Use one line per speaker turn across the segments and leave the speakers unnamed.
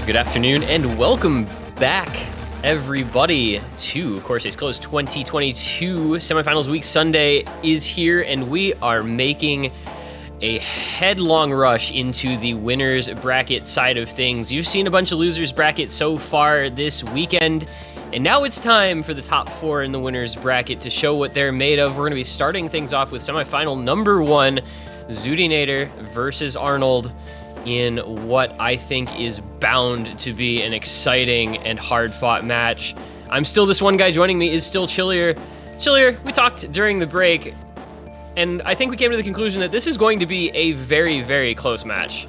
Good afternoon and welcome back, everybody, to Corsace Closed 2022 Semifinals Week. Sunday is here and we are making a headlong rush into the winners bracket side of things. You've seen a bunch of losers bracket so far this weekend, and now it's time for the top four in the winners bracket to show what they're made of. We're going to be starting things off with semifinal number one, xootynator versus Arnold, in what I think is bound to be an exciting and hard-fought match. I'm still this one guy. Joining me is still Chillier. Chillier, we talked during the break, and I think we came to the conclusion that this is going to be a very, very close match.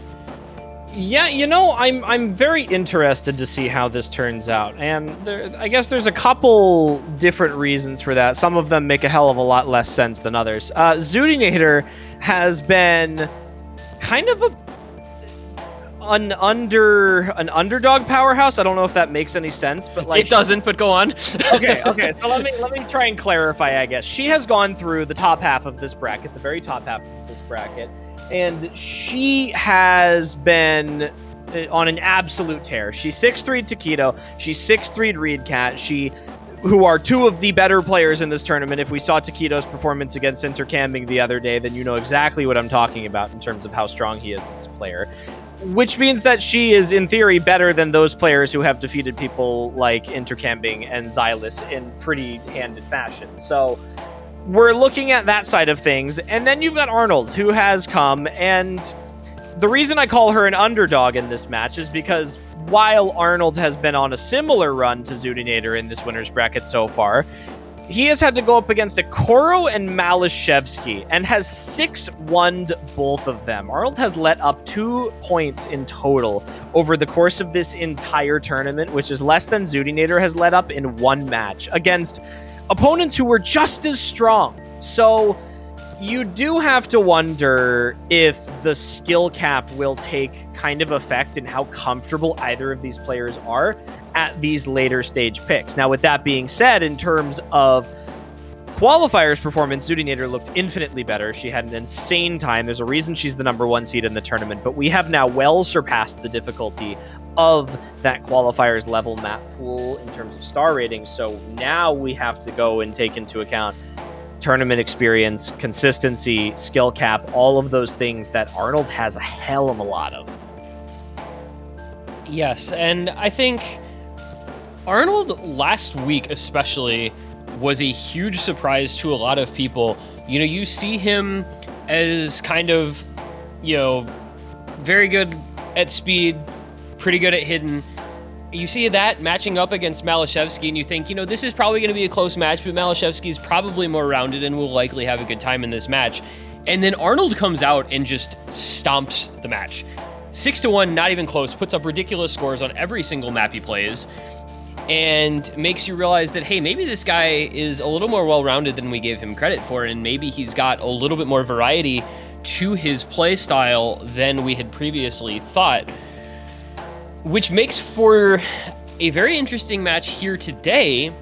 Yeah, you know, I'm very interested to see how this turns out, and I guess there's a couple different reasons for that. Some of them make a hell of a lot less sense than others. xootynator has been kind of an underdog powerhouse. I don't know if that makes any sense, but like
it doesn't. But go on.
Okay. So let me try and clarify. I guess she has gone through the top half of this bracket, the very top half of this bracket, and she has been on an absolute tear. She 6-3'd Taquito. She 6-3'd Reedcat. Who are two of the better players in this tournament. If we saw Taquito's performance against Intercamping the other day, then you know exactly what I'm talking about in terms of how strong he is as a player. Which means that she is, in theory, better than those players who have defeated people like Intercamping and Xylus in pretty handed fashion. So we're looking at that side of things. And then you've got Arnold, who has come. And the reason I call her an underdog in this match is because while Arnold has been on a similar run to xootynator in this winner's bracket so far, he has had to go up against a Koro and Malashevsky and has 6-1'd both of them. Arnold has let up 2 points in total over the course of this entire tournament, which is less than xootynator has let up in one match against opponents who were just as strong. So you do have to wonder if the skill cap will take kind of effect in how comfortable either of these players are at these later stage picks. Now, with that being said, in terms of qualifiers performance, xootynator looked infinitely better. She had an insane time. There's a reason she's the number one seed in the tournament, but we have now well surpassed the difficulty of that qualifiers level map pool in terms of star ratings. So now we have to go and take into account tournament experience, consistency, skill cap, all of those things that Arnold has a hell of a lot of.
Yes, and I think Arnold last week especially was a huge surprise to a lot of people. You know, you see him as kind of, very good at speed, pretty good at hidden. You see that matching up against Malashevsky, and you think, this is probably going to be a close match, but Malashevsky is probably more rounded and will likely have a good time in this match. And then Arnold comes out and just stomps the match. 6-1, not even close, puts up ridiculous scores on every single map he plays, and makes you realize that, hey, maybe this guy is a little more well-rounded than we gave him credit for, and maybe he's got a little bit more variety to his play style than we had previously thought. Which makes for a very interesting match here today,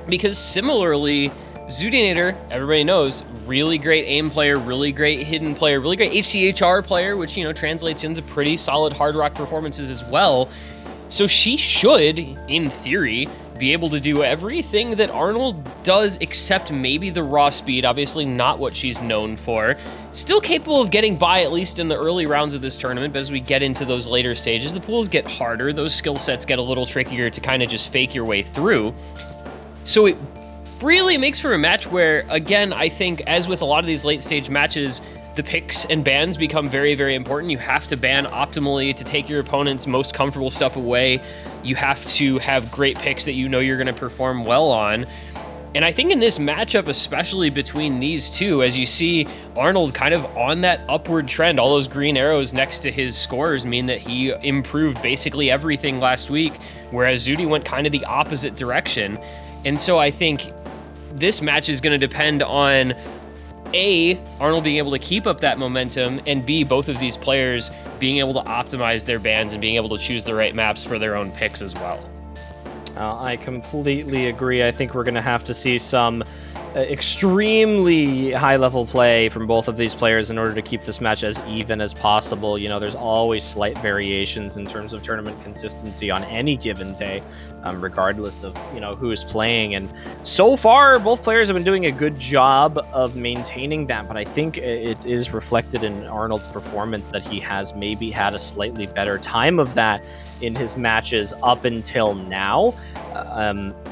because similarly, xootynator, everybody knows, really great aim player, really great hidden player, really great HCHR player, which, translates into pretty solid hard rock performances as well. So she should, in theory, be able to do everything that Arnold does except maybe the raw speed, obviously not what she's known for. Still capable of getting by, at least in the early rounds of this tournament, but as we get into those later stages, the pools get harder, those skill sets get a little trickier to kind of just fake your way through. So it really makes for a match where, again, I think, as with a lot of these late stage matches, the picks and bans become very, very important. You have to ban optimally to take your opponent's most comfortable stuff away. You have to have great picks that you're going to perform well on. And I think in this matchup, especially between these two, as you see Arnold kind of on that upward trend, all those green arrows next to his scores mean that he improved basically everything last week, whereas Zooty went kind of the opposite direction. And so I think this match is going to depend on A, Arnold being able to keep up that momentum, and B, both of these players being able to optimize their bans and being able to choose the right maps for their own picks as well.
I completely agree. I think we're going to have to see some extremely high-level play from both of these players in order to keep this match as even as possible. You know, there's always slight variations in terms of tournament consistency on any given day, regardless of, you know, who is playing. And so far, both players have been doing a good job of maintaining that, but I think it is reflected in Arnold's performance that he has maybe had a slightly better time of that in his matches up until now.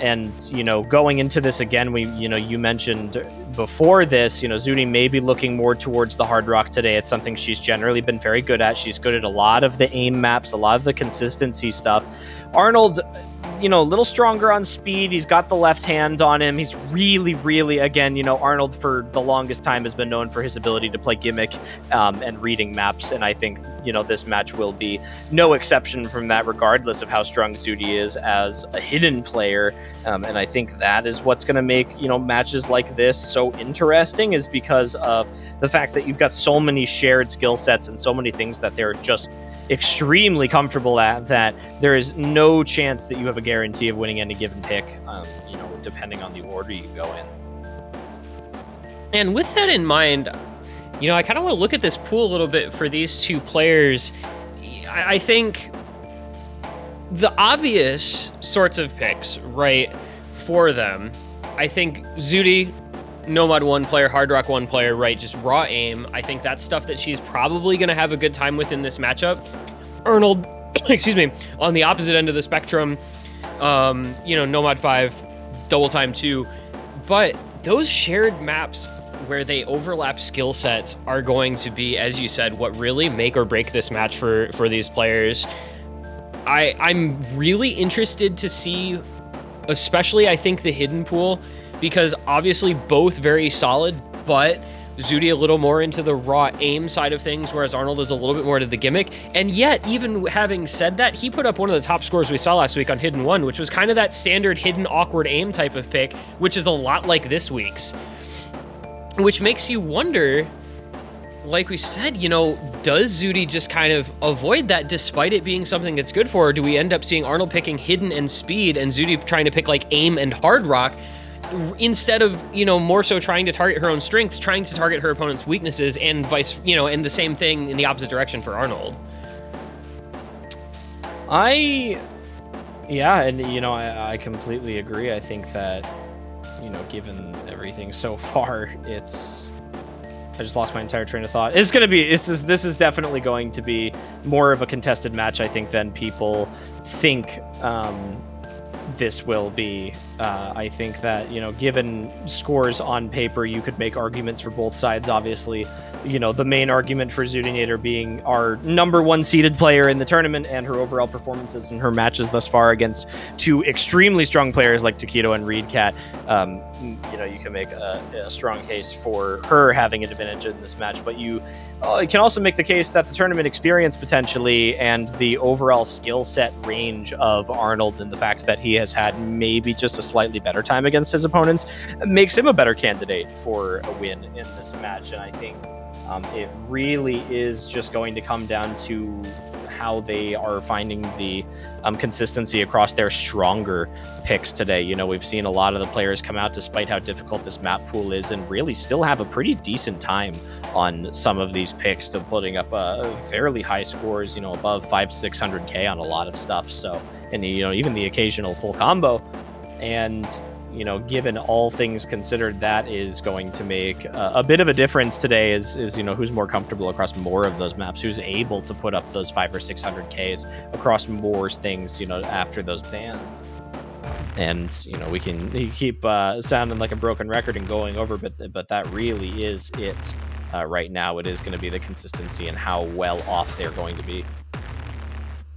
And, you know, going into this again, you mentioned before this, you know, Zooty may be looking more towards the hard rock today. It's something she's generally been very good at. She's good at a lot of the aim maps, a lot of the consistency stuff. Arnold, you know, a little stronger on speed. He's got the left hand on him. He's really, again, you know, Arnold for the longest time has been known for his ability to play gimmick and reading maps. And I think, you know, this match will be no exception from that, regardless of how strong Zooty is as a hidden player. And I think that is what's going to make, you know, matches like this so interesting, is because of the fact that you've got so many shared skill sets and so many things that they're just extremely comfortable at, that there is no chance that you have a guarantee of winning any given pick, you know, depending on the order you go in.
And with that in mind, you know, I kind of want to look at this pool a little bit for these two players. I think the obvious sorts of picks, right, for them, I think Zooty, Nomad 1 player, Hard Rock 1 player, right, just raw aim. I think that's stuff that she's probably going to have a good time with in this matchup. Arnold, excuse me, on the opposite end of the spectrum, you know, Nomad 5, Double Time 2. But those shared maps where they overlap skill sets are going to be, as you said, what really make or break this match for these players. I'm really interested to see, especially, I think, the hidden pool, because obviously both very solid, but Zooty a little more into the raw aim side of things, whereas Arnold is a little bit more to the gimmick. And yet, even having said that, he put up one of the top scores we saw last week on Hidden 1, which was kind of that standard hidden awkward aim type of pick, which is a lot like this week's. Which makes you wonder, like we said, you know, does Zooty just kind of avoid that despite it being something that's good for her? Do we end up seeing Arnold picking hidden and speed and Zooty trying to pick like aim and hard rock, instead of, you know, more so trying to target her own strengths, trying to target her opponent's weaknesses, and vice, you know, and the same thing in the opposite direction for Arnold?
Yeah, and, you know, I completely agree. I think that, you know, given everything so far, I just lost my entire train of thought. This is definitely going to be more of a contested match, I think, than people think this will be. I think that, you know, given scores on paper, you could make arguments for both sides. Obviously, you know, the main argument for xootynator being our number 1 seeded player in the tournament and her overall performances in her matches thus far against two extremely strong players like Taquito and Reedcat. You know, you can make a strong case for her having an advantage in this match, but you can also make the case that the tournament experience potentially and the overall skill set range of Arnold, and the fact that he has had maybe just a slightly better time against his opponents, makes him a better candidate for a win in this match. And I think it really is just going to come down to how they are finding the consistency across their stronger picks today. You know, we've seen a lot of the players come out, despite how difficult this map pool is, and really still have a pretty decent time on some of these picks, to putting up fairly high scores, you know, above 500-600k on a lot of stuff. So, and, you know, even the occasional full combo. And, you know, given all things considered, that is going to make a bit of a difference today, is, you know, who's more comfortable across more of those maps, who's able to put up those 500 or 600Ks across more things, you know, after those bans. And, you know, we can keep sounding like a broken record and going over, but that really is it right now. It is going to be the consistency and how well off they're going to be.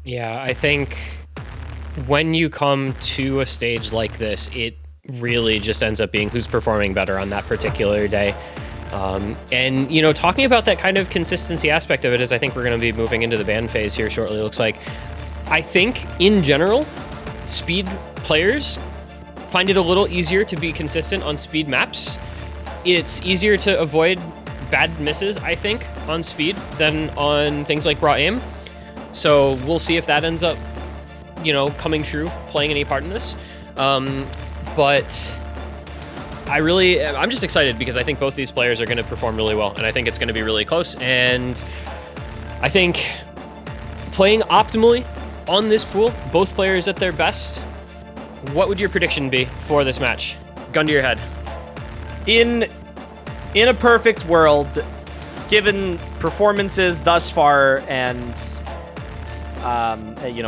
Yeah, I think when you come to a stage like this, it really just ends up being who's performing better on that particular day. And, you know, talking about that kind of consistency aspect of it, is I think we're going to be moving into the ban phase here shortly, it looks like. I think, in general, speed players find it a little easier to be consistent on speed maps. It's easier to avoid bad misses, I think, on speed than on things like raw aim. So we'll see if that ends up, you know, coming true, playing any part in this. But I'm just excited because I think both these players are going to perform really well, and I think it's going to be really close. And I think playing optimally on this pool, both players at their best. What would your prediction be for this match? Gun to your head.
In a perfect world, given performances thus far and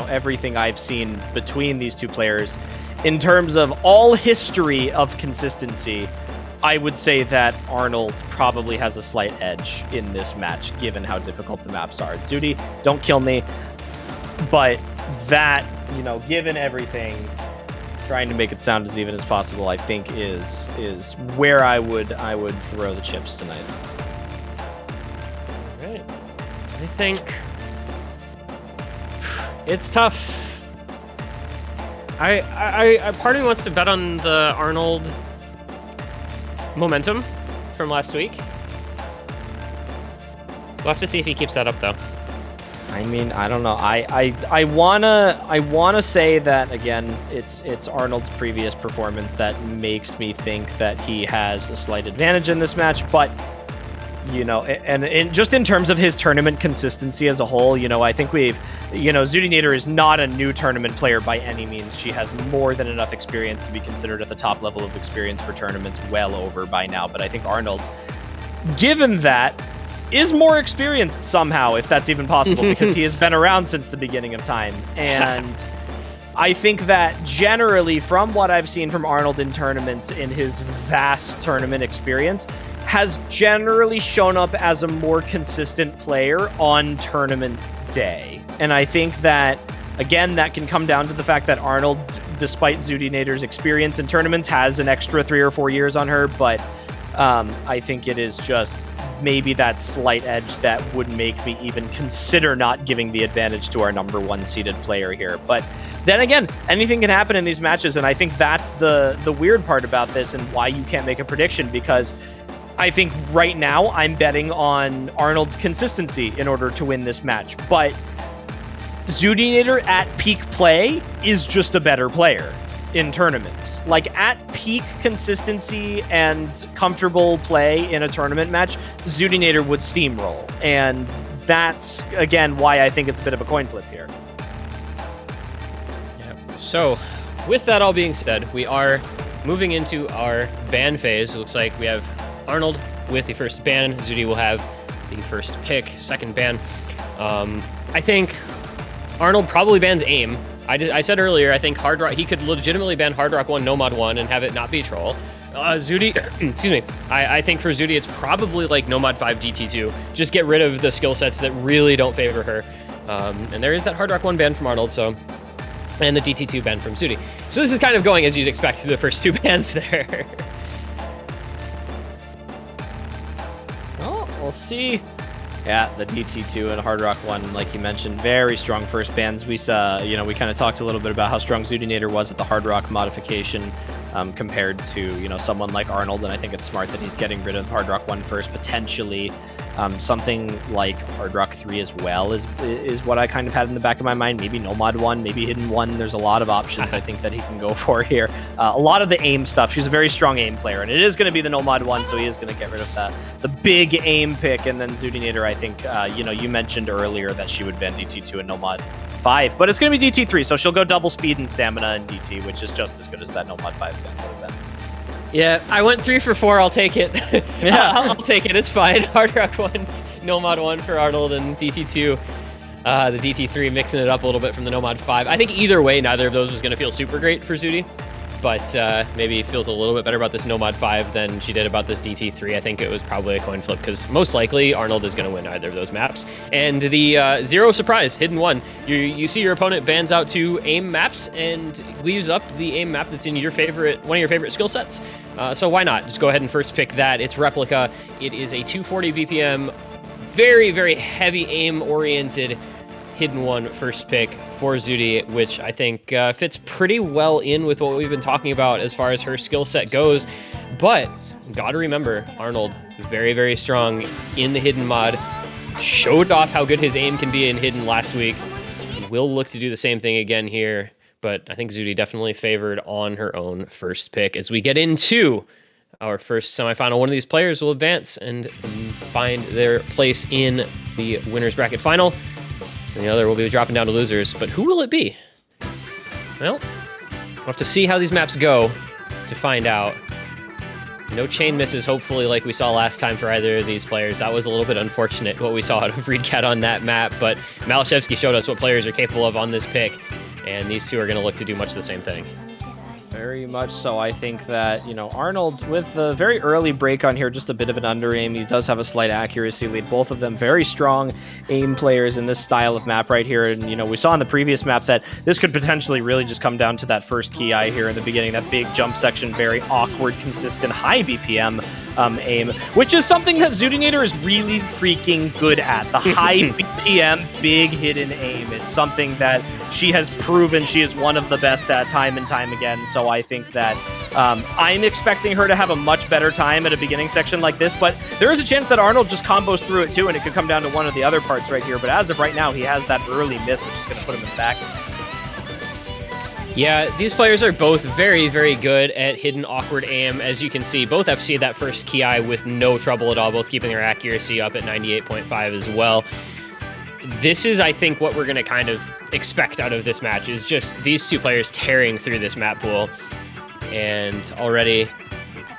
everything I've seen between these two players, in terms of all history of consistency, I would say that Arnold probably has a slight edge in this match, given how difficult the maps are. Zooty, don't kill me, but that, given everything, trying to make it sound as even as possible, I think is where I would throw the chips tonight.
All right. I think it's tough. I part of me wants to bet on the Arnold momentum from last week. We'll have to see if he keeps that up, though.
I mean, I don't know. I wanna say that again. It's Arnold's previous performance that makes me think that he has a slight advantage in this match, but. And just in terms of his tournament consistency as a whole, I think xootynator is not a new tournament player by any means. She has more than enough experience to be considered at the top level of experience for tournaments, well over by now. But I think Arnold, given that, is more experienced somehow, if that's even possible, because he has been around since the beginning of time. And I think that generally, from what I've seen from Arnold in tournaments, in his vast tournament experience, has generally shown up as a more consistent player on tournament day. And I think that, again, that can come down to the fact that Arnold, despite xootynator's experience in tournaments, has an extra 3 or 4 years on her, but I think it is just maybe that slight edge that would make me even consider not giving the advantage to our number 1 seeded player here. But then again, anything can happen in these matches, and I think that's the weird part about this and why you can't make a prediction, because I think right now I'm betting on Arnold's consistency in order to win this match. But xootynator at peak play is just a better player in tournaments. Like, at peak consistency and comfortable play in a tournament match, xootynator would steamroll. And that's, again, why I think it's a bit of a coin flip here.
Yeah. So, with that all being said, we are moving into our ban phase. It looks like we have Arnold with the first ban. Zooty will have the first pick, second ban. I think Arnold probably bans aim. I said earlier, I think Hard Rock, he could legitimately ban Hard Rock 1, Nomad 1, and have it not be troll. Zooty, excuse me, I think for Zooty, it's probably like Nomad 5 DT2. Just get rid of the skill sets that really don't favor her. And there is that Hard Rock 1 ban from Arnold, so, and the DT2 ban from Zooty. So this is kind of going as you'd expect through the first 2 bans there.
Well, we'll see. Yeah, the DT2 and Hard Rock 1, like you mentioned, very strong first bans. We saw, we kind of talked a little bit about how strong xootynator was at the Hard Rock modification compared to, someone like Arnold, and I think it's smart that he's getting rid of Hard Rock 1 first, potentially. Something like Hard Rock 3 as well is what I kind of had in the back of my mind. Maybe Nomad 1, maybe Hidden 1. There's a lot of options I think that he can go for here. A lot of the aim stuff. She's a very strong aim player, and it is going to be the Nomad 1, so he is going to get rid of the big aim pick. And then xootynator, I think, you mentioned earlier that she would ban DT2 and Nomad 5, but it's going to be DT3, so she'll go double speed and stamina in DT, which is just as good as that Nomad 5 ban would have been.
Yeah, I went 3 for 4. I'll take it.
Yeah.
I'll take it. It's fine. Hard Rock 1, Nomad 1 for Arnold, and DT2. The DT3 mixing it up a little bit from the Nomad 5. I think either way, neither of those was going to feel super great for Zooty, but maybe feels a little bit better about this Nomad 5 than she did about this DT3. I think it was probably a coin flip because most likely Arnold is going to win either of those maps. And the zero surprise, Hidden 1. You see your opponent bans out 2 aim maps and leaves up the aim map that's in one of your favorite skill sets. So why not? Just go ahead and first pick that. It's Replica. It is a 240 BPM, very, very heavy aim-oriented Hidden 1 first pick for Zooty, which I think fits pretty well in with what we've been talking about as far as her skill set goes. But gotta remember, Arnold, very, very strong in the Hidden mod. Showed off how good his aim can be in Hidden last week. Will look to do the same thing again here, but I think Zooty definitely favored on her own first pick as we get into our first semifinal. One of these players will advance and find their place in the winner's bracket final, and the other will be dropping down to losers. But who will it be? Well, we'll have to see how these maps go to find out. No chain misses, hopefully, like we saw last time for either of these players. That was a little bit unfortunate, what we saw out of Reedcat on that map, but Malashevsky showed us what players are capable of on this pick, and these two are going to look to do much the same thing.
Very much so. I think that, Arnold, with the very early break on here, just a bit of an under-aim. He does have a slight accuracy lead. Both of them very strong aim players in this style of map right here. And, we saw in the previous map that this could potentially really just come down to that first key eye here in the beginning. That big jump section, very awkward, consistent, high BPM aim, which is something that xootynator is really freaking good at. The high BPM, big hidden aim. It's something that she has proven she is one of the best at time and time again. So I think that I'm expecting her to have a much better time at a beginning section like this, but there is a chance that Arnold just combos through it too, and it could come down to one of the other parts right here. But as of right now, he has that early miss, which is going to put him in the back.
Yeah, these players are both very, very good at hidden awkward aim. As you can see, both FC that first key eye with no trouble at all, both keeping their accuracy up at 98.5 as well. This is, I think, what we're going to kind of expect out of this match, is just these two players tearing through this map pool and already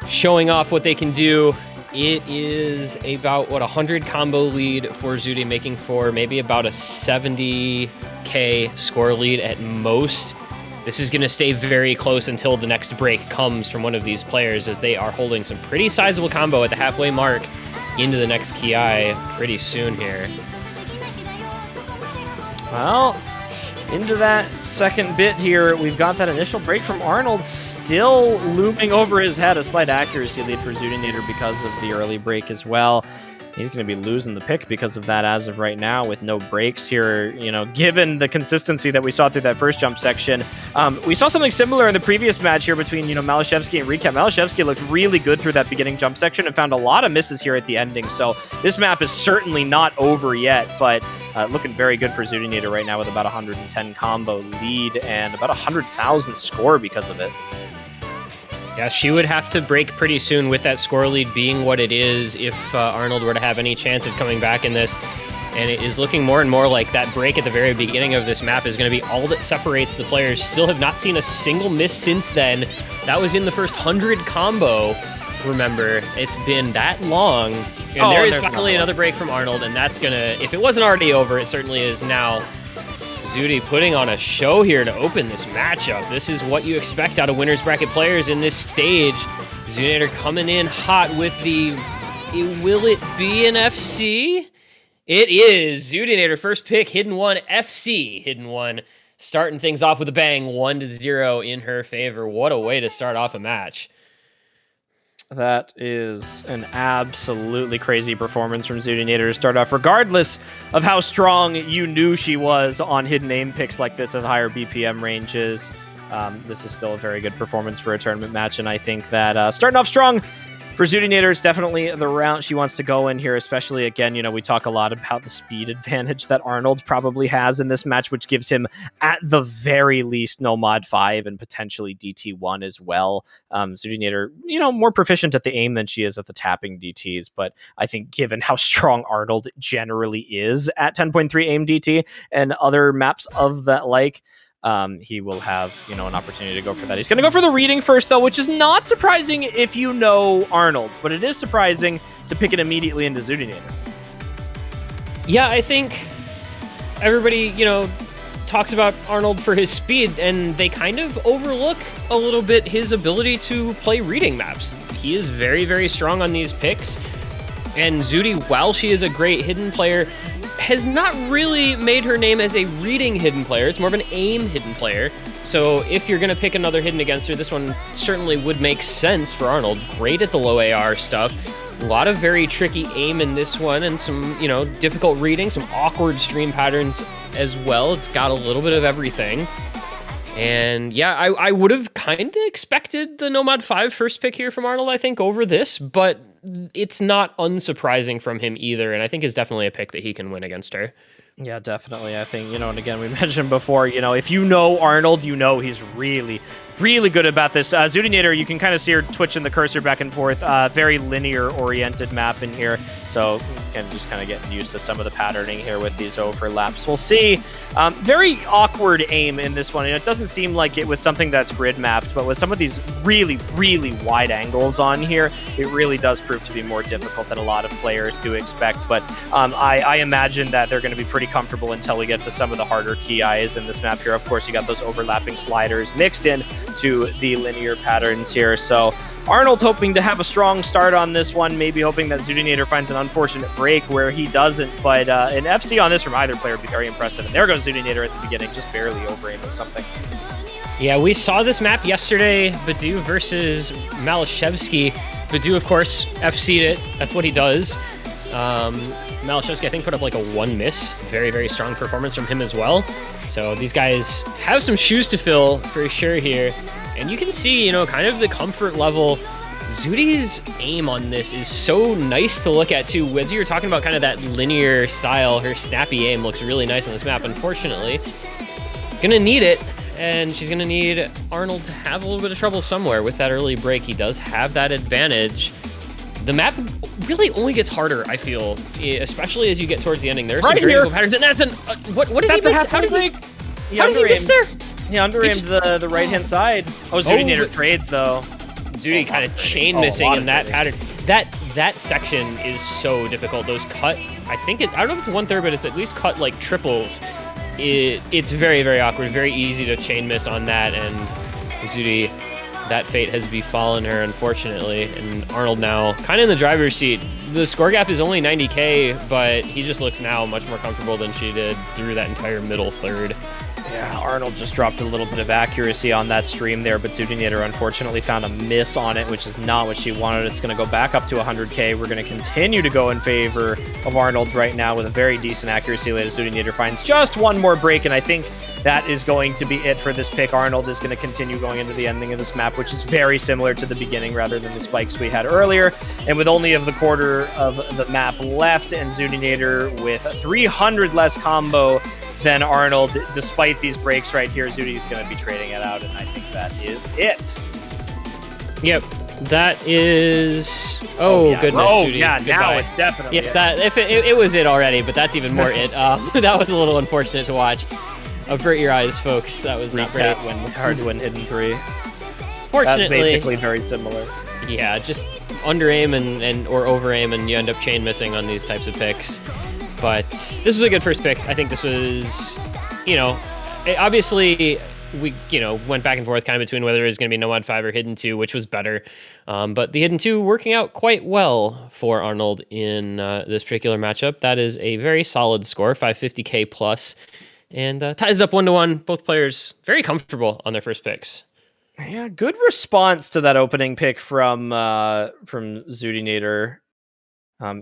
showing off what they can do. It is about, 100 combo lead for Zooty, making for maybe about a 70k score lead at most. This is going to stay very close until the next break comes from one of these players, as they are holding some pretty sizable combo at the halfway mark into the next key eye pretty soon here.
Well, into that second bit here, we've got that initial break from Arnold still looming over his head. A slight accuracy lead for xootynator because of the early break as well. He's going to be losing the pick because of that as of right now, with no breaks here, given the consistency that we saw through that first jump section. We saw something similar in the previous match here between, Malashevsky and Reedcat. Malashevsky looked really good through that beginning jump section and found a lot of misses here at the ending. So this map is certainly not over yet, but looking very good for xootynator right now with about 110 combo lead and about 100,000 score because of it.
Yeah, she would have to break pretty soon with that score lead being what it is if Arnold were to have any chance of coming back in this. And it is looking more and more like that break at the very beginning of this map is going to be all that separates the players. Still have not seen a single miss since then. That was in the first 100 combo. Remember, it's been that long. And there is finally another break from Arnold, and that's going to, if it wasn't already over, it certainly is now. Zooty putting on a show here to open this matchup. This is what you expect out of winners bracket players in this stage. xootynator coming in hot with the, will it be an FC? It is. xootynator first pick, Hidden One, FC Hidden One, starting things off with a bang, 1-0 in her favor. What a way to start off a match.
That is an absolutely crazy performance from xootynator to start off, regardless of how strong you knew she was on hidden aim picks like this at higher BPM ranges. This is still a very good performance for a tournament match, and I think that starting off strong for xootynator is definitely the route she wants to go in here, especially, again, we talk a lot about the speed advantage that Arnold probably has in this match, which gives him, at the very least, no mod 5 and potentially DT1 as well. xootynator, more proficient at the aim than she is at the tapping DTs, but I think given how strong Arnold generally is at 10.3 aim DT and other maps of that like, he will have, an opportunity to go for that. He's going to go for the reading first, though, which is not surprising if you know Arnold, but it is surprising to pick it immediately into xootynator.
Yeah, I think everybody, talks about Arnold for his speed, and they kind of overlook a little bit his ability to play reading maps. He is very, very strong on these picks, and Zooty, while she is a great hidden player, has not really made her name as a reading hidden player. It's more of an aim hidden player. So if you're going to pick another hidden against her, this one certainly would make sense for Arnold. Great at the low AR stuff. A lot of very tricky aim in this one, and some, difficult reading, some awkward stream patterns as well. It's got a little bit of everything. And yeah, I would have kind of expected the Nomad 5 first pick here from Arnold, I think, over this, but it's not unsurprising from him either, and I think is definitely a pick that he can win against her.
Yeah, definitely. I think, and again, we mentioned before, if you know Arnold, he's really, really good about this. xootynator, you can kind of see her twitching the cursor back and forth. Very linear-oriented map in here, so just kind of getting used to some of the patterning here with these overlaps. We'll see. Very awkward aim in this one, and it doesn't seem like it with something that's grid mapped, but with some of these really, really wide angles on here, it really does prove to be more difficult than a lot of players do expect. But I imagine that they're going to be pretty comfortable until we get to some of the harder key eyes in this map here. Of course, you got those overlapping sliders mixed in to the linear patterns here. So Arnold hoping to have a strong start on this one, maybe hoping that xootynator finds an unfortunate break where he doesn't, but an FC on this from either player would be very impressive. And there goes xootynator at the beginning, just barely over-aiming something.
Yeah, we saw this map yesterday, Badu versus Malashevsky. Badu, of course, FC'd it. That's what he does. Malashevsky, I think, put up like a 1 miss. Very, very strong performance from him as well. So these guys have some shoes to fill for sure here. And you can see, you know, kind of the comfort level. Zooty's aim on this is so nice to look at, too. As you were talking about kind of that linear style, her snappy aim looks really nice on this map. Unfortunately, gonna need it. And she's gonna need Arnold to have a little bit of trouble somewhere with that early break. He does have that advantage. The map really only gets harder, I feel, especially as you get towards the ending. There are some very cool patterns, and that's an what did he miss? How did he miss there?
He under-aimed the right-hand side. Oh, xootynator trades, though.
Zooty kind of chain missing in that pattern. That section is so difficult. Those cut, I don't know if it's 1/3, but it's at least cut like triples. It's very, very awkward, very easy to chain miss on that, and Zooty, that fate has befallen her, unfortunately. And Arnold now kind of in the driver's seat. The score gap is only 90K, but he just looks now much more comfortable than she did through that entire middle third.
Yeah, Arnold just dropped a little bit of accuracy on that stream there, but xootynator unfortunately found a miss on it, which is not what she wanted. It's going to go back up to 100K. We're going to continue to go in favor of Arnold right now with a very decent accuracy. Later, xootynator finds just one more break, and I think that is going to be it for this pick. Arnold is going to continue going into the ending of this map, which is very similar to the beginning rather than the spikes we had earlier. And with only of the quarter of the map left, and xootynator with 300 less combo than Arnold, despite these breaks right here, Zooty's going to be trading it out, and I think that is it.
Yep, that is. Oh, yeah. Goodness,
oh
Zooty.
Yeah,
goodbye.
now it's definitely
it. That if it was it already, but that's even more it. That was a little unfortunate to watch. Avert your eyes, folks. That was not great.
Hard to win hidden 3.
Fortunately,
that's basically very similar.
Yeah, just under aim and or over aim, and you end up chain missing on these types of picks. But this was a good first pick. I think this was, obviously we, went back and forth kind of between whether it was going to be Nomad 5 or Hidden 2, which was better. But the Hidden 2 working out quite well for Arnold in this particular matchup. That is a very solid score, 550K plus, and ties it up 1-1. Both players very comfortable on their first picks.
Yeah, good response to that opening pick from xootynator.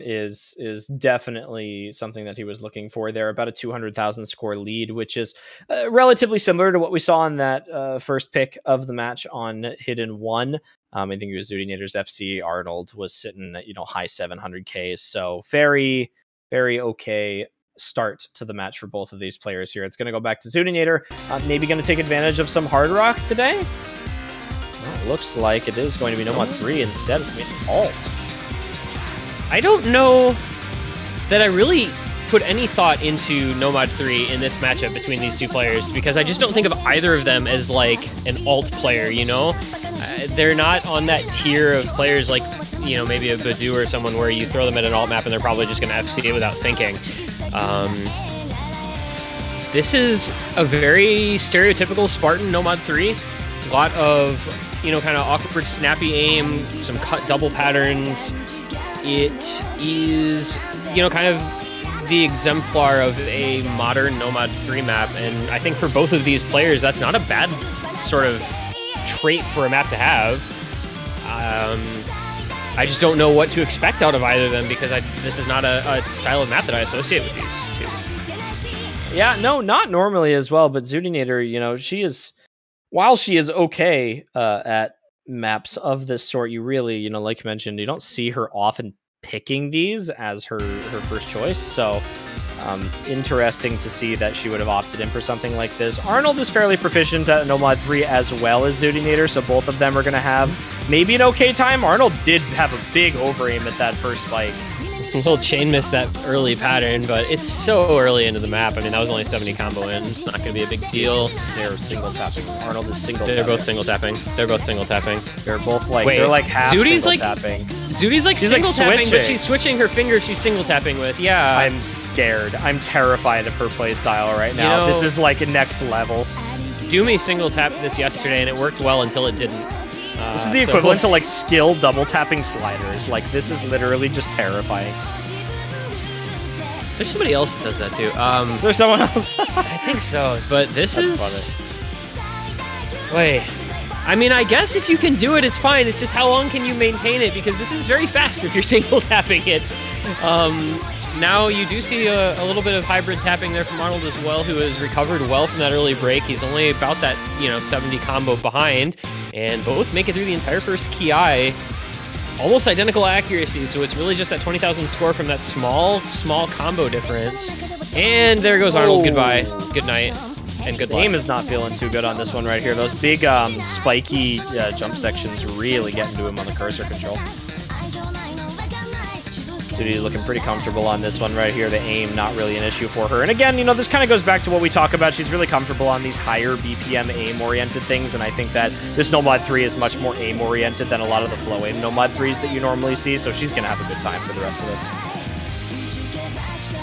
Is definitely something that he was looking for there. About a 200,000 score lead, which is relatively similar to what we saw in that first pick of the match on Hidden 1. I think it was xootynator's FC. Arnold was sitting at high 700Ks. So very, very okay start to the match for both of these players here. It's going to go back to xootynator. Maybe going to take advantage of some hard rock today. Well, it looks like it is going to be Nomad 3 instead. It's going to be alt.
I don't know that I really put any thought into Nomad 3 in this matchup between these two players, because I just don't think of either of them as like an alt player, They're not on that tier of players like, maybe a Badu or someone where you throw them at an alt map and they're probably just going to FC it without thinking. This is a very stereotypical Spartan Nomad 3. A lot of, kind of awkward, snappy aim, some cut double patterns. It is, kind of the exemplar of a modern Nomad 3 map, and I think for both of these players, that's not a bad sort of trait for a map to have. I just don't know what to expect out of either of them, because this is not a style of map that I associate with these two.
Yeah, no, not normally as well, but xootynator, she is, while she is okay at maps of this sort, you really, like you mentioned, you don't see her often picking these as her first choice. So Interesting to see that she would have opted in for something like this. Arnold is fairly proficient at Nomad 3 as well as xootynator, so both of them are going to have maybe an okay time. Arnold did have a big over-aim at that first spike.
A little chain missed that early pattern, but it's so early into the map. I mean, that was only 70 combo in. It's not going to be a big deal.
They're single tapping. Arnold is single
They're
tapping.
both single tapping. They're both single tapping.
They're both like,
Wait,
they're like half
Zooty's
single
like-
tapping.
Zooty's like
She's,
single tapping, but
switching.
she's switching her finger she's single tapping with. Yeah.
I'm scared. I'm terrified of her playstyle right now.
You know-
This is like a next level.
Doomy single tapped this yesterday, and it worked well until it didn't.
This is the equivalent to like skill double tapping sliders. Like this is literally just terrifying.
There's somebody else that does that too.
Is there someone else?
I think so, but this
That's
is... Wait. I mean, I guess if you can do it, it's fine. It's just how long can you maintain it? Because this is very fast if you're single tapping it. Now you do see a little bit of hybrid tapping there from Arnold as well, who has recovered well from that early break. He's only about that, 70 combo behind, and both make it through the entire first Ki. Almost identical accuracy, so it's really just that 20,000 score from that small combo difference. And there goes Arnold. Goodbye. Good night. And good luck.
Aim is not feeling too good on this one right here. Those big spiky jump sections really getting to him on the cursor control. Zooty looking pretty comfortable on this one right here. The aim not really an issue for her. And again, this kind of goes back to what we talk about. She's really comfortable on these higher BPM aim-oriented things, and I think that this Nomad 3 is much more aim-oriented than a lot of the flow aim Nomad 3s that you normally see, so she's going to have a good time for the rest of this.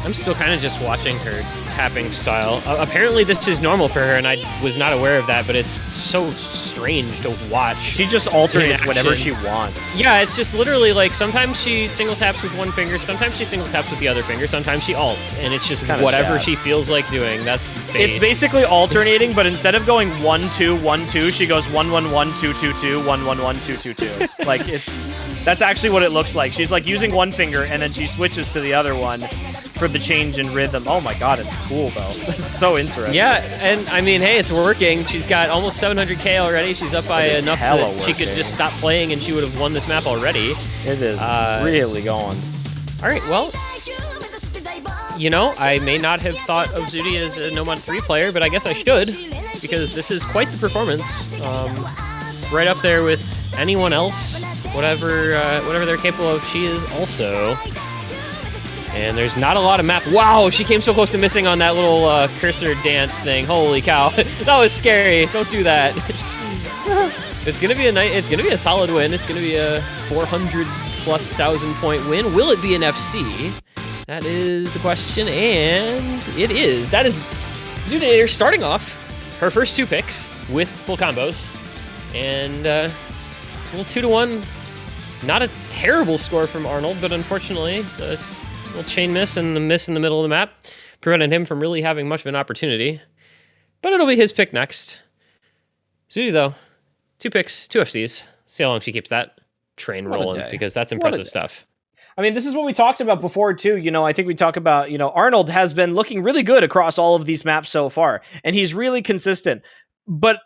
I'm still kind of just watching her tapping style. Apparently this is normal for her, and I was not aware of that, but it's so strange to watch.
She just alternates
in
whatever
action.
she wants.
Yeah, it's just literally like sometimes she single taps with one finger, sometimes she single taps with the other finger, sometimes she alts, and it's just
Kinda
whatever
sad.
she feels like doing. That's base.
It's basically alternating, but instead of going 1-2, 1-2, she goes 1-1-1, 2-2-2, 1-1-1, 2-2-2. Like that's actually what it looks like. She's like using one finger and then she switches to the other one for the change in rhythm. Oh my god, it's cool though. This is so interesting.
Yeah, and I mean, hey, it's working. She's got almost 700k already. She's up by
It is
enough
hella
that she could
working.
just stop playing and she would have won this map already.
It is really going.
All right, well, I may not have thought of Zooty as a Nomad 3 player, but I guess I should, because this is quite the performance. Right up there with anyone else, whatever they're capable of, she is also. And there's not a lot of map. Wow, she came so close to missing on that little cursor dance thing. Holy cow, that was scary. Don't do that. It's gonna be It's gonna be a solid win. It's gonna be a 400,000+ point win. Will it be an FC? That is the question, and it is. That is xootynator starting off her first 2 picks with full combos, and a little 2-1. Not a terrible score from Arnold, but unfortunately, the little chain miss and the miss in the middle of the map prevented him from really having much of an opportunity. But it'll be his pick next. Zooty, though, 2 picks, 2 FCs. See how long she keeps that train
What a
rolling,
day.
because that's
What a
impressive
day.
stuff.
I mean, this is what we talked about before, too. I think we talk about, Arnold has been looking really good across all of these maps so far, and he's really consistent. But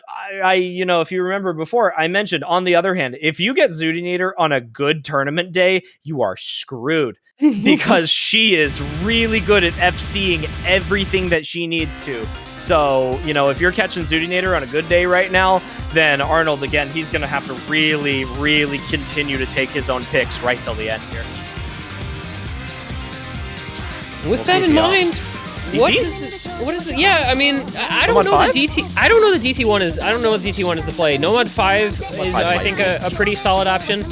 I if you remember before, I mentioned, on the other hand, if you get xootynator on a good tournament day, you are screwed. Because she is really good at FCing everything that she needs to. So, if you're catching xootynator on a good day right now, then Arnold, again, he's going to have to really, really continue to take his own picks right till the end here.
With
We'll
that
see
in
the
mind,
DT?
what is the? Yeah, I mean, I don't
Nomad
know
5?
the DT. I don't know the DT1 is. I don't know what DT1 is the play. Nomad 5 is,
5
I
might
think,
be.
a pretty solid option.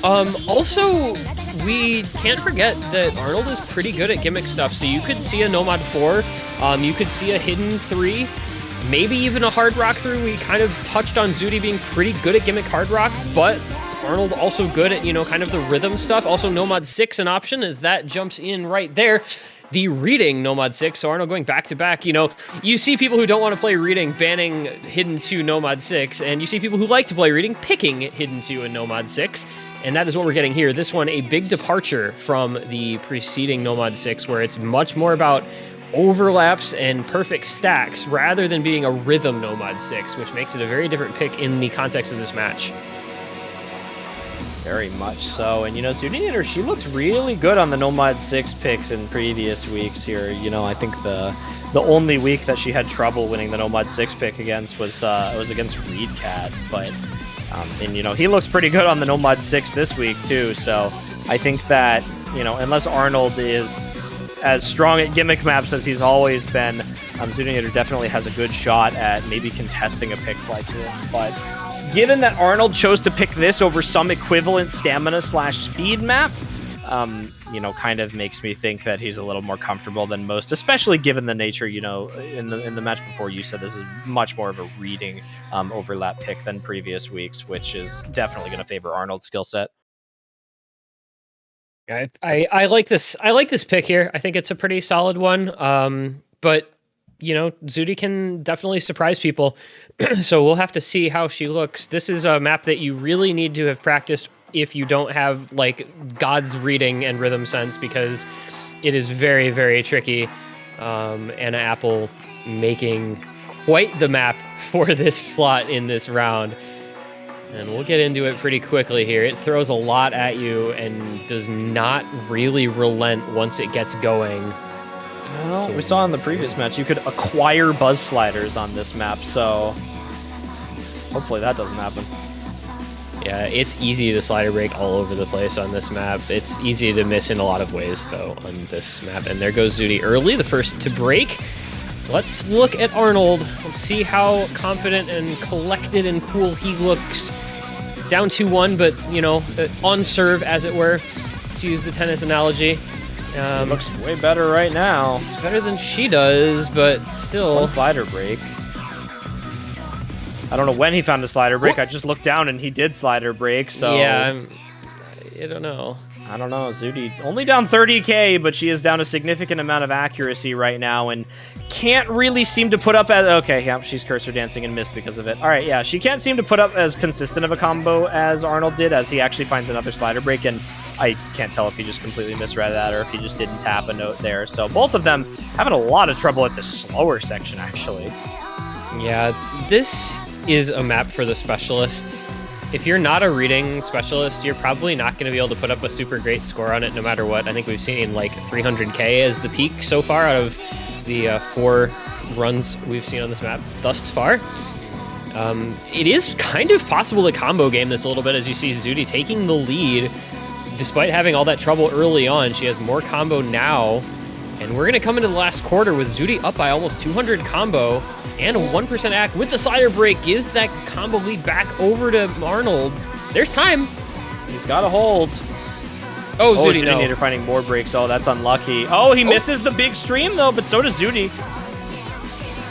Also, we can't forget that Arnold is pretty good at gimmick stuff. So you could see a Nomad 4. You could see a hidden 3. Maybe even a hard rock through. We kind of touched on Zooty being pretty good at gimmick hard rock, but Arnold also good at, kind of the rhythm stuff. Also, Nomad 6 an option, as that jumps in right there. The reading Nomad 6, so Arnold going back-to-back, you see people who don't want to play reading banning Hidden 2 Nomad 6, and you see people who like to play reading picking Hidden 2 and Nomad 6, and that is what we're getting here. This one, a big departure from the preceding Nomad 6, where it's much more about overlaps and perfect stacks, rather than being a rhythm Nomad 6, which makes it a very different pick in the context of this match.
Very much so. And, you know, xootynator, she looked really good on the Nomad 6 picks in previous weeks here. You know, I think the only week that she had trouble winning the Nomad 6 pick against was against Reedcat. But, and, you know, he looks pretty good on the Nomad 6 this week, too. So I think that, you know, unless Arnold is as strong at gimmick maps as he's always been, xootynator definitely has a good shot at maybe contesting a pick like this. But given that Arnold chose to pick this over some equivalent stamina/speed map, you know, kind of makes me think that he's a little more comfortable than most, especially given the nature, you know, in the match before you said this is much more of a reading overlap pick than previous weeks, which is definitely going to favor Arnold's skill set.
I like this. I like this pick here. I think it's a pretty solid one. But you know, Zooty can definitely surprise people. So we'll have to see how she looks. This is a map that you really need to have practiced if you don't have like God's reading and rhythm sense, because it is very, very tricky. Anna Apple making quite the map for this slot in this round. And we'll get into it pretty quickly here. It throws a lot at you and does not really relent once it gets going.
Well, we saw in the previous match you could acquire buzz sliders on this map, so hopefully that doesn't happen.
Yeah, it's easy to slider break all over the place on this map. It's easy to miss in a lot of ways, though, on this map. And there goes Zooty early, the first to break. Let's look at Arnold. Let's see how confident and collected and cool he looks. Down 2-1, but, you know, on serve, as it were, to use the tennis analogy.
It looks way better right now.
It's better than she does, but still.
One slider break. I don't know when he found a slider break. I just looked down and he did slider break, so...
Yeah, I don't know.
I don't know. Zooty only down 30k, but she is down a significant amount of accuracy right now and can't really seem to put up as... Okay, yeah, she's cursor dancing and missed because of it. All right, yeah, she can't seem to put up as consistent of a combo as Arnold did, as he actually finds another slider break, and I can't tell if he just completely misread that or if he just didn't tap a note there. So both of them having a lot of trouble at the slower section, actually.
Yeah, this is a map for the specialists. If you're not a reading specialist, you're probably not going to be able to put up a super great score on it no matter what. I think we've seen like 300k as the peak so far out of the 4 runs we've seen on this map thus far. It is kind of possible to combo game this a little bit, as you see Zooty taking the lead. Despite having all that trouble early on, she has more combo now. And we're going to come into the last quarter with Zooty up by almost 200 combo and a 1% act with the slider break. Gives that combo lead back over to Arnold. There's time.
He's got a hold.
Oh, Zooty,
xootynator finding more breaks. Oh, that's unlucky. Oh, he misses the big stream, though, but so does Zooty.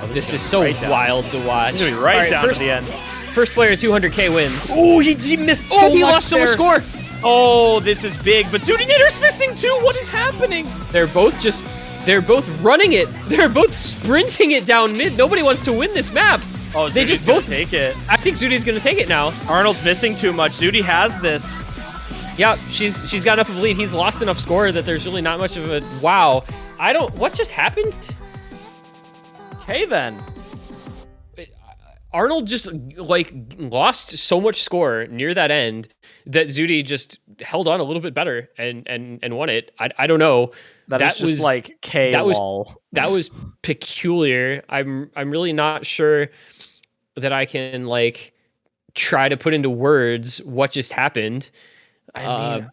Oh, this is so wild to watch.
He's going to be right down to the end.
First player 200k wins.
Oh, he missed so much.
He lost so much score.
Oh, this is big, but xootynator's missing too. What is happening?
They're both running it. They're both sprinting it down mid. Nobody wants to win this map.
Oh, they just both take it.
I think Zooty's gonna take it now.
Arnold's missing too much. Zooty has this.
Yeah, she's got enough of a lead. He's lost enough score that there's really not much of a wow. What just happened?
Okay then.
Arnold just like lost so much score near that end that Zooty just held on a little bit better and won it. I don't know.
That is just like K-wall.
That was peculiar. I'm really not sure that I can like try to put into words what just happened.
I mean,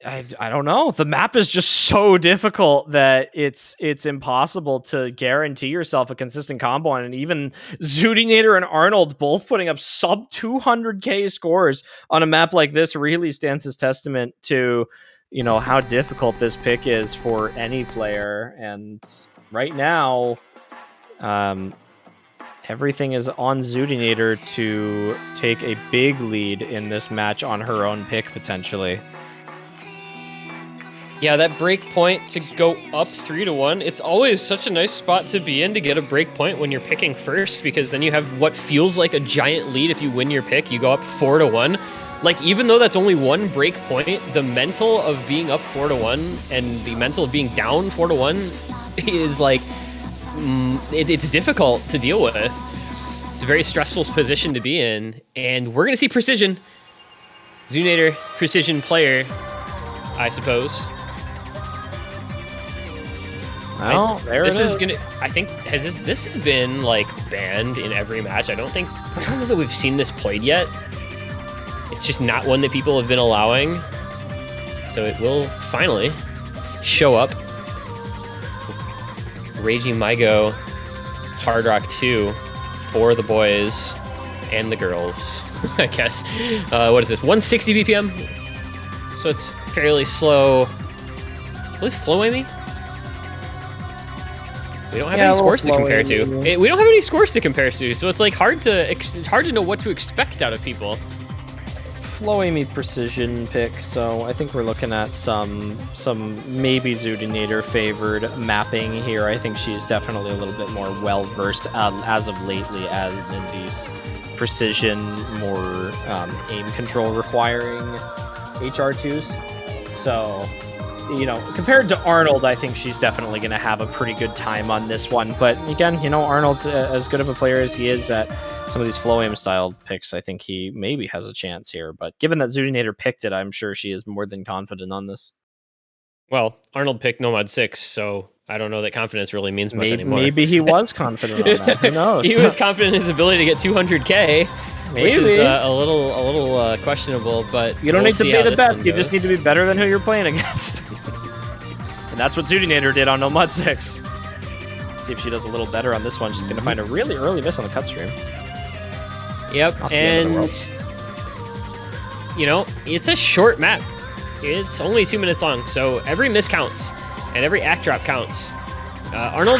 I don't know. The map is just so difficult that it's impossible to guarantee yourself a consistent combo on. And even xootynator and Arnold both putting up sub 200k scores on a map like this really stands as testament to, you know, how difficult this pick is for any player. And right now, everything is on xootynator to take a big lead in this match on her own pick, potentially.
Yeah, that break point to go up 3-1, it's always such a nice spot to be in to get a break point when you're picking first, because then you have what feels like a giant lead. If you win your pick, you go up 4-1. Like, even though that's only one break point, the mental of being up 4-1 and the mental of being down 4-1 is like, it's difficult to deal with. It's a very stressful position to be in, and we're going to see precision. xootynator precision player, I suppose.
Well, there it is.
I think this has been like banned in every match. I don't know that we've seen this played yet. It's just not one that people have been allowing. So it will finally show up. Raging Migo Hard Rock 2 for the boys and the girls, I guess. What is this? 160 BPM? So it's fairly slow. I believe flow Amy? We don't have any scores to compare to. We don't have any scores to compare to, so it's like hard to know what to expect out of people.
Flow Amy precision pick, so I think we're looking at some maybe xootynator favored mapping here. I think she's definitely a little bit more well versed as of lately as in these precision, more aim control requiring HR2s. So, compared to Arnold, I think she's definitely going to have a pretty good time on this one. But again, Arnold, as good of a player as he is at some of these flow aim style picks, I think he maybe has a chance here. But given that xootynator picked it, I'm sure she is more than confident on this.
Well, Arnold picked Nomad 6, so I don't know that confidence really means much anymore.
Maybe he was confident on that. Who knows?
He was confident in his ability to get 200k.
Maybe.
Which is a little questionable, but
you don't need to be the best. You just need to be better than who you're playing against. And that's what xootynator did on Nomad 6. Let's see if she does a little better on this one. She's going to find a really early miss on the cut stream.
Yep, and it's a short map. It's only 2 minutes long, so every miss counts, and every act drop counts. Arnold,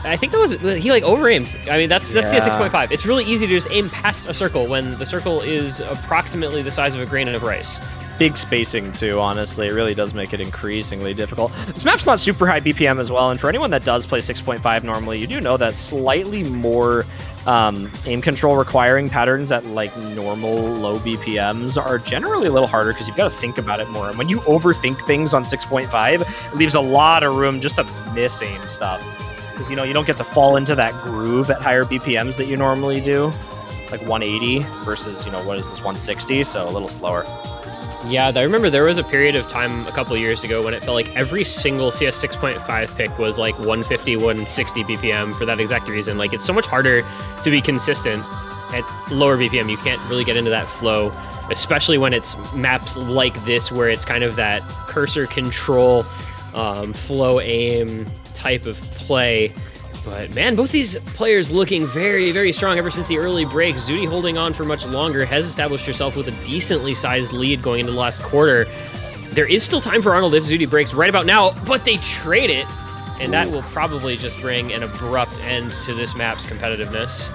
I think he over-aimed. I mean, that's the 6.5. It's really easy to just aim past a circle when the circle is approximately the size of a grain of rice.
Big spacing, too, honestly. It really does make it increasingly difficult. This map's not super high BPM as well, and for anyone that does play 6.5 normally, you do know that slightly more aim control requiring patterns at like normal low BPMs are generally a little harder because you've got to think about it more. And when you overthink things on 6.5, it leaves a lot of room just to miss aim stuff. Because, you don't get to fall into that groove at higher BPMs that you normally do. Like 180 versus, what is this, 160? So a little slower.
Yeah, I remember there was a period of time a couple of years ago when it felt like every single CS 6.5 pick was like 150, 160 BPM for that exact reason. Like, it's so much harder to be consistent at lower BPM. You can't really get into that flow, especially when it's maps like this where it's kind of that cursor control, flow aim type of play. But man, both these players looking very, very strong ever since the early break. Zooty holding on for much longer, has established herself with a decently sized lead going into the last quarter. There is still time for Arnold if Zooty breaks right about now, but they trade it, and that will probably just bring an abrupt end to this map's competitiveness.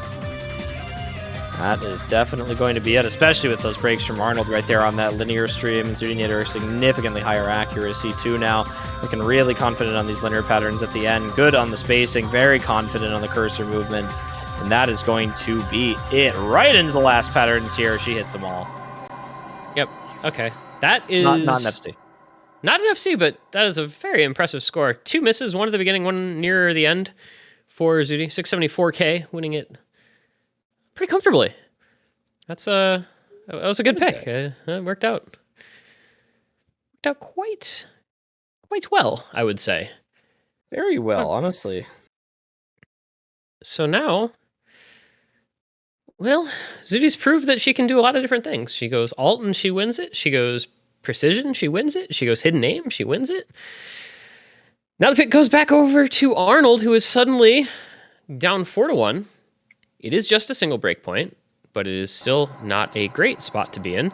That is definitely going to be it, especially with those breaks from Arnold right there on that linear stream. And xootynator significantly higher accuracy too now. Looking really confident on these linear patterns at the end. Good on the spacing, very confident on the cursor movements. And that is going to be it. Right into the last patterns here. She hits them all.
Yep. Okay. That is...
Not an FC.
Not an FC, but that is a very impressive score. 2 misses, one at the beginning, one nearer the end for Zooty. 674k, winning it pretty comfortably. That was a good pick. It worked out quite well, I would say.
Very well, honestly.
So now, well, Zooty's proved that she can do a lot of different things. She goes alt and she wins it. She goes precision, she wins it. She goes hidden aim, she wins it. Now the pick goes back over to Arnold, who is suddenly down 4-1. It is just a single break point, but it is still not a great spot to be in.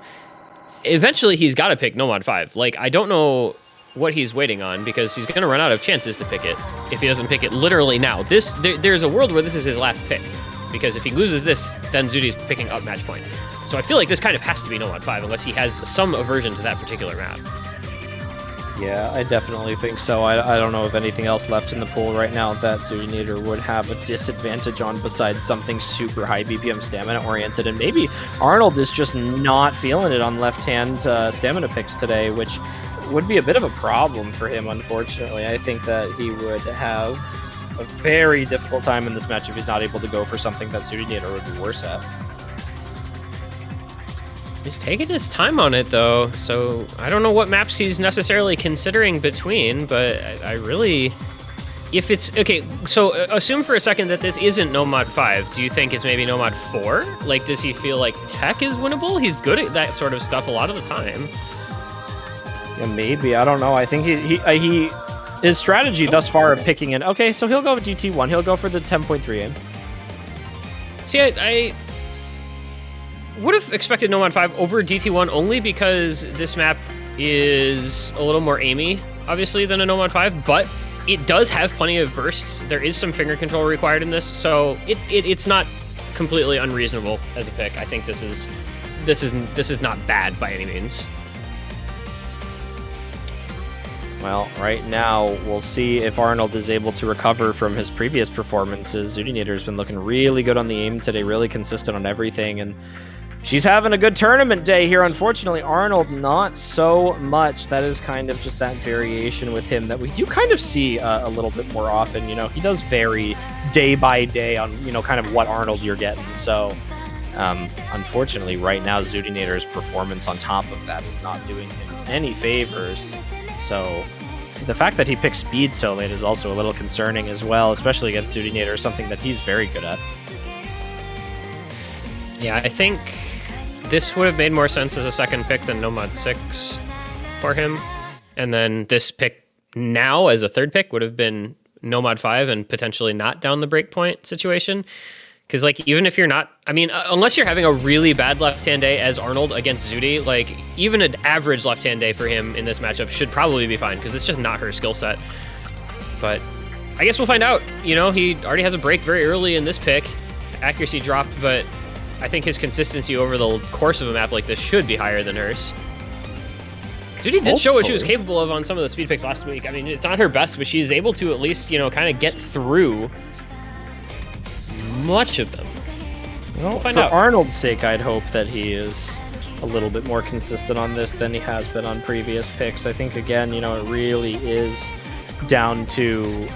Eventually, he's got to pick Nomad 5. Like, I don't know what he's waiting on, because he's going to run out of chances to pick it if he doesn't pick it literally now. There's a world where this is his last pick, because if he loses this, then Zooty's picking up match point. So I feel like this kind of has to be Nomad 5, unless he has some aversion to that particular map.
Yeah, I definitely think so. I don't know of anything else left in the pool right now that xootynator would have a disadvantage on besides something super high BPM stamina oriented. And maybe Arnold is just not feeling it on left-hand stamina picks today, which would be a bit of a problem for him, unfortunately. I think that he would have a very difficult time in this match if he's not able to go for something that xootynator would be worse at.
He's taking his time on it, though, so I don't know what maps he's necessarily considering between, but I really... If it's... Okay, so assume for a second that this isn't No Mod 5. Do you think it's maybe No Mod 4? Like, does he feel like tech is winnable? He's good at that sort of stuff a lot of the time.
Yeah, maybe. I don't know. I think he his strategy thus far of picking in... Okay, so he'll go with DT1. He'll go for the 10.3 aim.
See, I would have expected No Mod 5 over DT1 only because this map is a little more aimy, obviously, than a No Mod 5, but it does have plenty of bursts. There is some finger control required in this, so it's not completely unreasonable as a pick. I think this is not bad by any means.
Well, right now, we'll see if Arnold is able to recover from his previous performances. xootynator's been looking really good on the aim today, really consistent on everything, and she's having a good tournament day here. Unfortunately, Arnold, not so much. That is kind of just that variation with him that we do kind of see a little bit more often. You know, he does vary day by day on, you know, kind of what Arnold you're getting. So, unfortunately, right now, xootynator's performance on top of that is not doing him any favors. So the fact that he picked speed so late is also a little concerning as well, especially against xootynator, something that he's very good at.
Yeah, I think this would have made more sense as a second pick than No Mod 6 for him. And then this pick now as a third pick would have been No Mod 5 and potentially not down the breakpoint situation. Because, like, even if you're not... I mean, unless you're having a really bad left-hand day as Arnold against Zooty, like, even an average left-hand day for him in this matchup should probably be fine, because it's just not her skill set. But I guess we'll find out. You know, he already has a break very early in this pick. Accuracy dropped, but I think his consistency over the course of a map like this should be higher than hers. Zooty did show what she was capable of on some of the speed picks last week. I mean, it's not her best, but she's able to at least, you know, kind of get through much of them.
Well, we'll find out. For Arnold's sake, I'd hope that he is a little bit more consistent on this than he has been on previous picks. I think, again, you know, it really is down to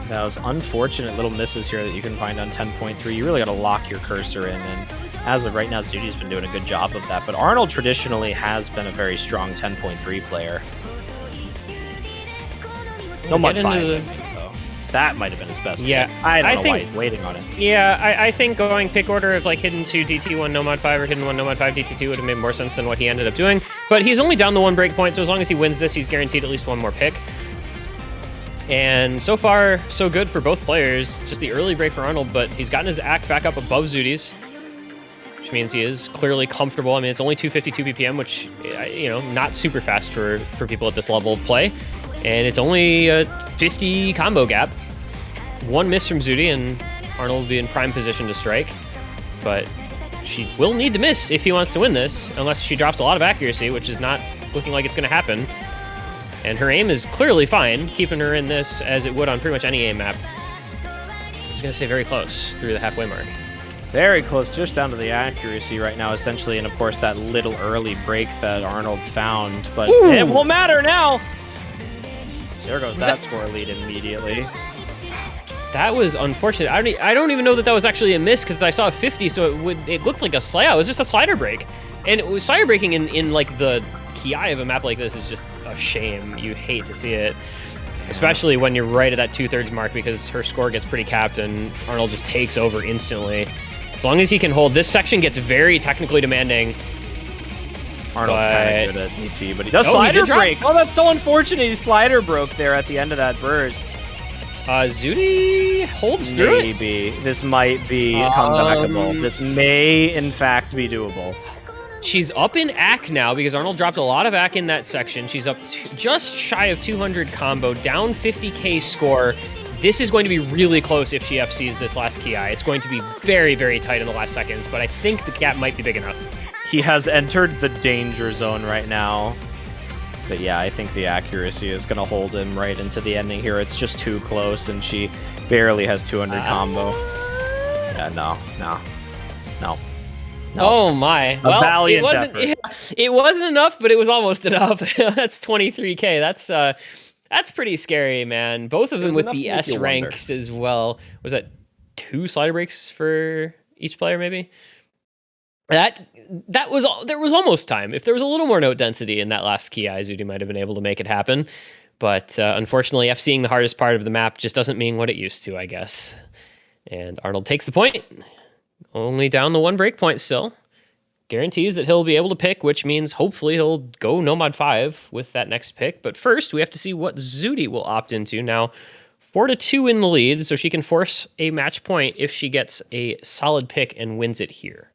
those unfortunate little misses here that you can find on 10.3. You really got to lock your cursor in, and as of right now, Zooty's been doing a good job of that, but Arnold traditionally has been a very strong 10.3 player. No Mod 5. That might have been his best pick. I don't know why he's waiting on it.
Yeah, I think going pick order of like hidden 2 DT1 No Mod 5 or hidden 1 No Mod 5 DT2 would have made more sense than what he ended up doing. But he's only down the 1 breakpoint, so as long as he wins this, he's guaranteed at least 1 more pick. And so far, so good for both players. Just the early break for Arnold, but he's gotten his act back up above Zooty's, which means he is clearly comfortable. I mean, it's only 252 BPM, which, you know, not super fast for people at this level of play. And it's only a 50 combo gap. 1 miss from Zooty, and Arnold will be in prime position to strike. But she will need to miss if he wants to win this, unless she drops a lot of accuracy, which is not looking like it's going to happen. And her aim is clearly fine, keeping her in this as it would on pretty much any aim map. I was going to say very close through the halfway mark.
Very close, just down to the accuracy right now, essentially, and of course that little early break that Arnold found. But it won't matter now! There goes that score lead immediately.
That was unfortunate. I don't even know that was actually a miss because I saw a 50, so it looked like a slide. It was just a slider break, and it was slider breaking in like the ki of a map like this is just a shame. You hate to see it, especially when you're right at that 2/3 mark because her score gets pretty capped and Arnold just takes over instantly. As long as he can hold, this section gets very technically demanding.
Arnold's kind of good at ET, but he does slider break. Oh, that's so unfortunate. He slider broke there at the end of that burst.
Zooty holds through it.
Maybe. This might be comebackable. This may, in fact, be doable.
She's up in AC now because Arnold dropped a lot of AC in that section. She's up just shy of 200 combo, down 50k score. This is going to be really close if she FCs this last ki. It's going to be very, very tight in the last seconds, but I think the gap might be big enough.
He has entered the danger zone right now. But yeah, I think the accuracy is going to hold him right into the ending here. It's just too close, and she barely has 200 combo. Yeah, no.
Oh my!
Well, valiant
it wasn't enough, but it was almost enough. That's 23k. That's pretty scary, man. Both of them with the S ranks as well. Was that 2 slider breaks for each player, maybe? There was almost time. If there was a little more note density in that last Ki, Zooty might have been able to make it happen. But unfortunately, FCing the hardest part of the map just doesn't mean what it used to, I guess. And Arnold takes the point. Only down the 1 break point still. Guarantees that he'll be able to pick, which means hopefully he'll go Nomad 5 with that next pick. But first, we have to see what Zooty will opt into. Now, 4-2 in the lead, so she can force a match point if she gets a solid pick and wins it here.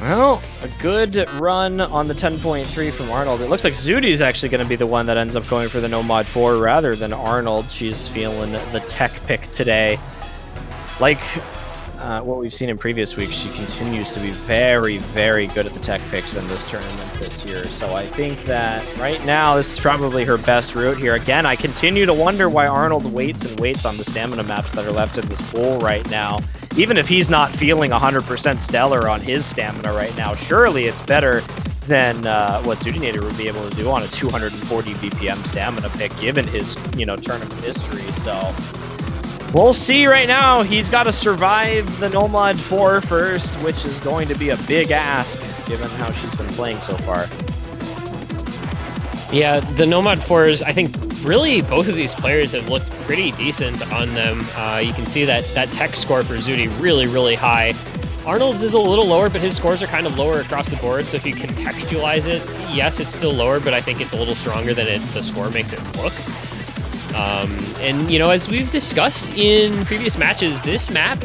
Well, a good run on the 10.3 from Arnold. It looks like Zooty's actually going to be the one that ends up going for the Nomad 4 rather than Arnold. She's feeling the tech pick today. Like what we've seen in previous weeks, she continues to be very, very good at the tech picks in this tournament this year. So I think that right now, this is probably her best route here. Again, I continue to wonder why Arnold waits and waits on the stamina maps that are left in this pool right now. Even if he's not feeling 100% stellar on his stamina right now, surely it's better than what xootynator would be able to do on a 240 BPM stamina pick, given his, tournament history. So we'll see right now. He's got to survive the Nomad 4 first, which is going to be a big ask, given how she's been playing so far.
Yeah, the Nomad 4s, I think really both of these players have looked pretty decent on them. You can see that tech score for Zooty really, really high. Arnold's is a little lower, but his scores are kind of lower across the board, so if you contextualize it, yes, it's still lower, but I think it's a little stronger than the score makes it look. And, as we've discussed in previous matches, this map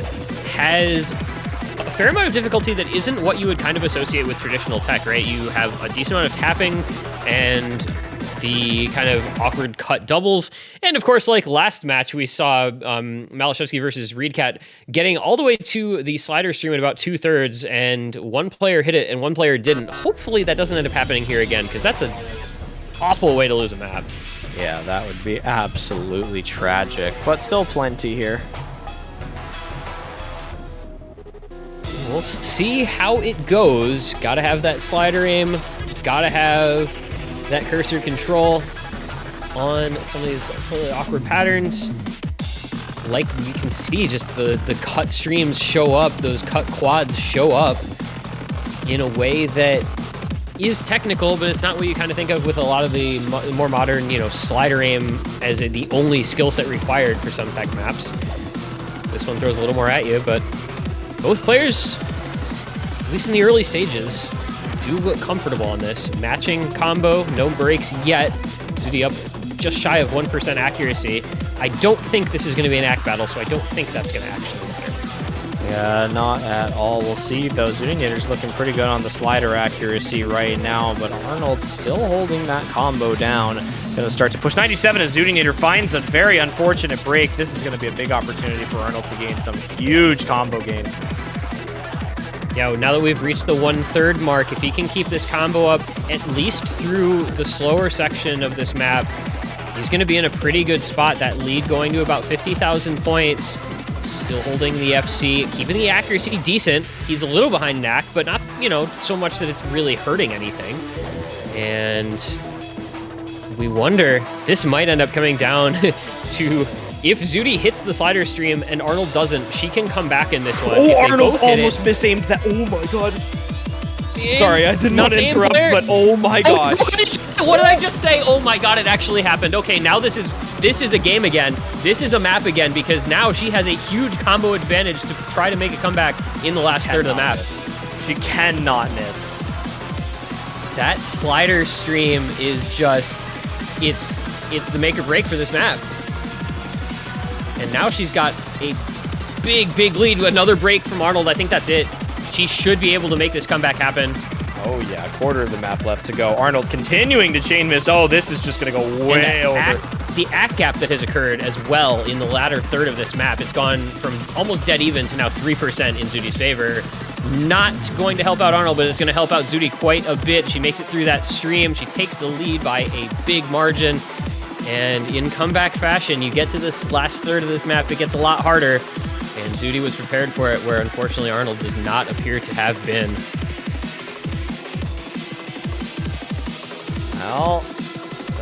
has a fair amount of difficulty that isn't what you would kind of associate with traditional tech, right? You have a decent amount of tapping and the kind of awkward cut doubles. And of course, like last match, we saw Malashevsky versus Reedcat getting all the way to the slider stream at about 2/3, and one player hit it and one player didn't. Hopefully that doesn't end up happening here again, because that's an awful way to lose a map.
Yeah, that would be absolutely tragic, but still plenty here.
We'll see how it goes. Gotta have that slider aim. Gotta have that cursor control on some of these awkward patterns. Like you can see, just the cut streams show up, those cut quads show up in a way that is technical, but it's not what you kind of think of with a lot of the more modern, slider aim as the only skill set required for some tech maps. This one throws a little more at you, but both players, at least in the early stages, do look comfortable on this. Matching combo, no breaks yet. Zooty up just shy of 1% accuracy. I don't think this is going to be an act battle, so I don't think that's going to actually matter.
Yeah, not at all. We'll see, though. xootynator's looking pretty good on the slider accuracy right now, but Arnold still holding that combo down. Going to start to push 97 as xootynator finds a very unfortunate break. This is going to be a big opportunity for Arnold to gain some huge combo gain.
Yeah, now that we've reached the 1/3 mark, if he can keep this combo up at least through the slower section of this map, he's going to be in a pretty good spot. That lead going to about 50,000 points. Still holding the FC, keeping the accuracy decent. He's a little behind Knack, but not, so much that it's really hurting anything. And we wonder, this might end up coming down to if Zooty hits the slider stream and Arnold doesn't, she can come back in this one.
Oh, Arnold almost misaimed that. Oh my god. Sorry, I did not interrupt, but oh my gosh.
What did I just say? Oh my god, it actually happened. Okay, now this is a game again. This is a map again, because now she has a huge combo advantage to try to make a comeback in the last third of the map.
She cannot miss.
That slider stream is just, it's the make or break for this map. And now she's got a big, big lead. Another break from Arnold. I think that's it. She should be able to make this comeback happen.
Oh, yeah. A quarter of the map left to go. Arnold continuing to chain miss. Oh, this is just going to go way over.
The act gap that has occurred as well in the latter third of this map, it's gone from almost dead even to now 3% in Zooty's favor. Not going to help out Arnold, but it's going to help out Zooty quite a bit. She makes it through that stream. She takes the lead by a big margin. And in comeback fashion, you get to this last third of this map, it gets a lot harder. And Zooty was prepared for it, where unfortunately Arnold does not appear to have been.
Well,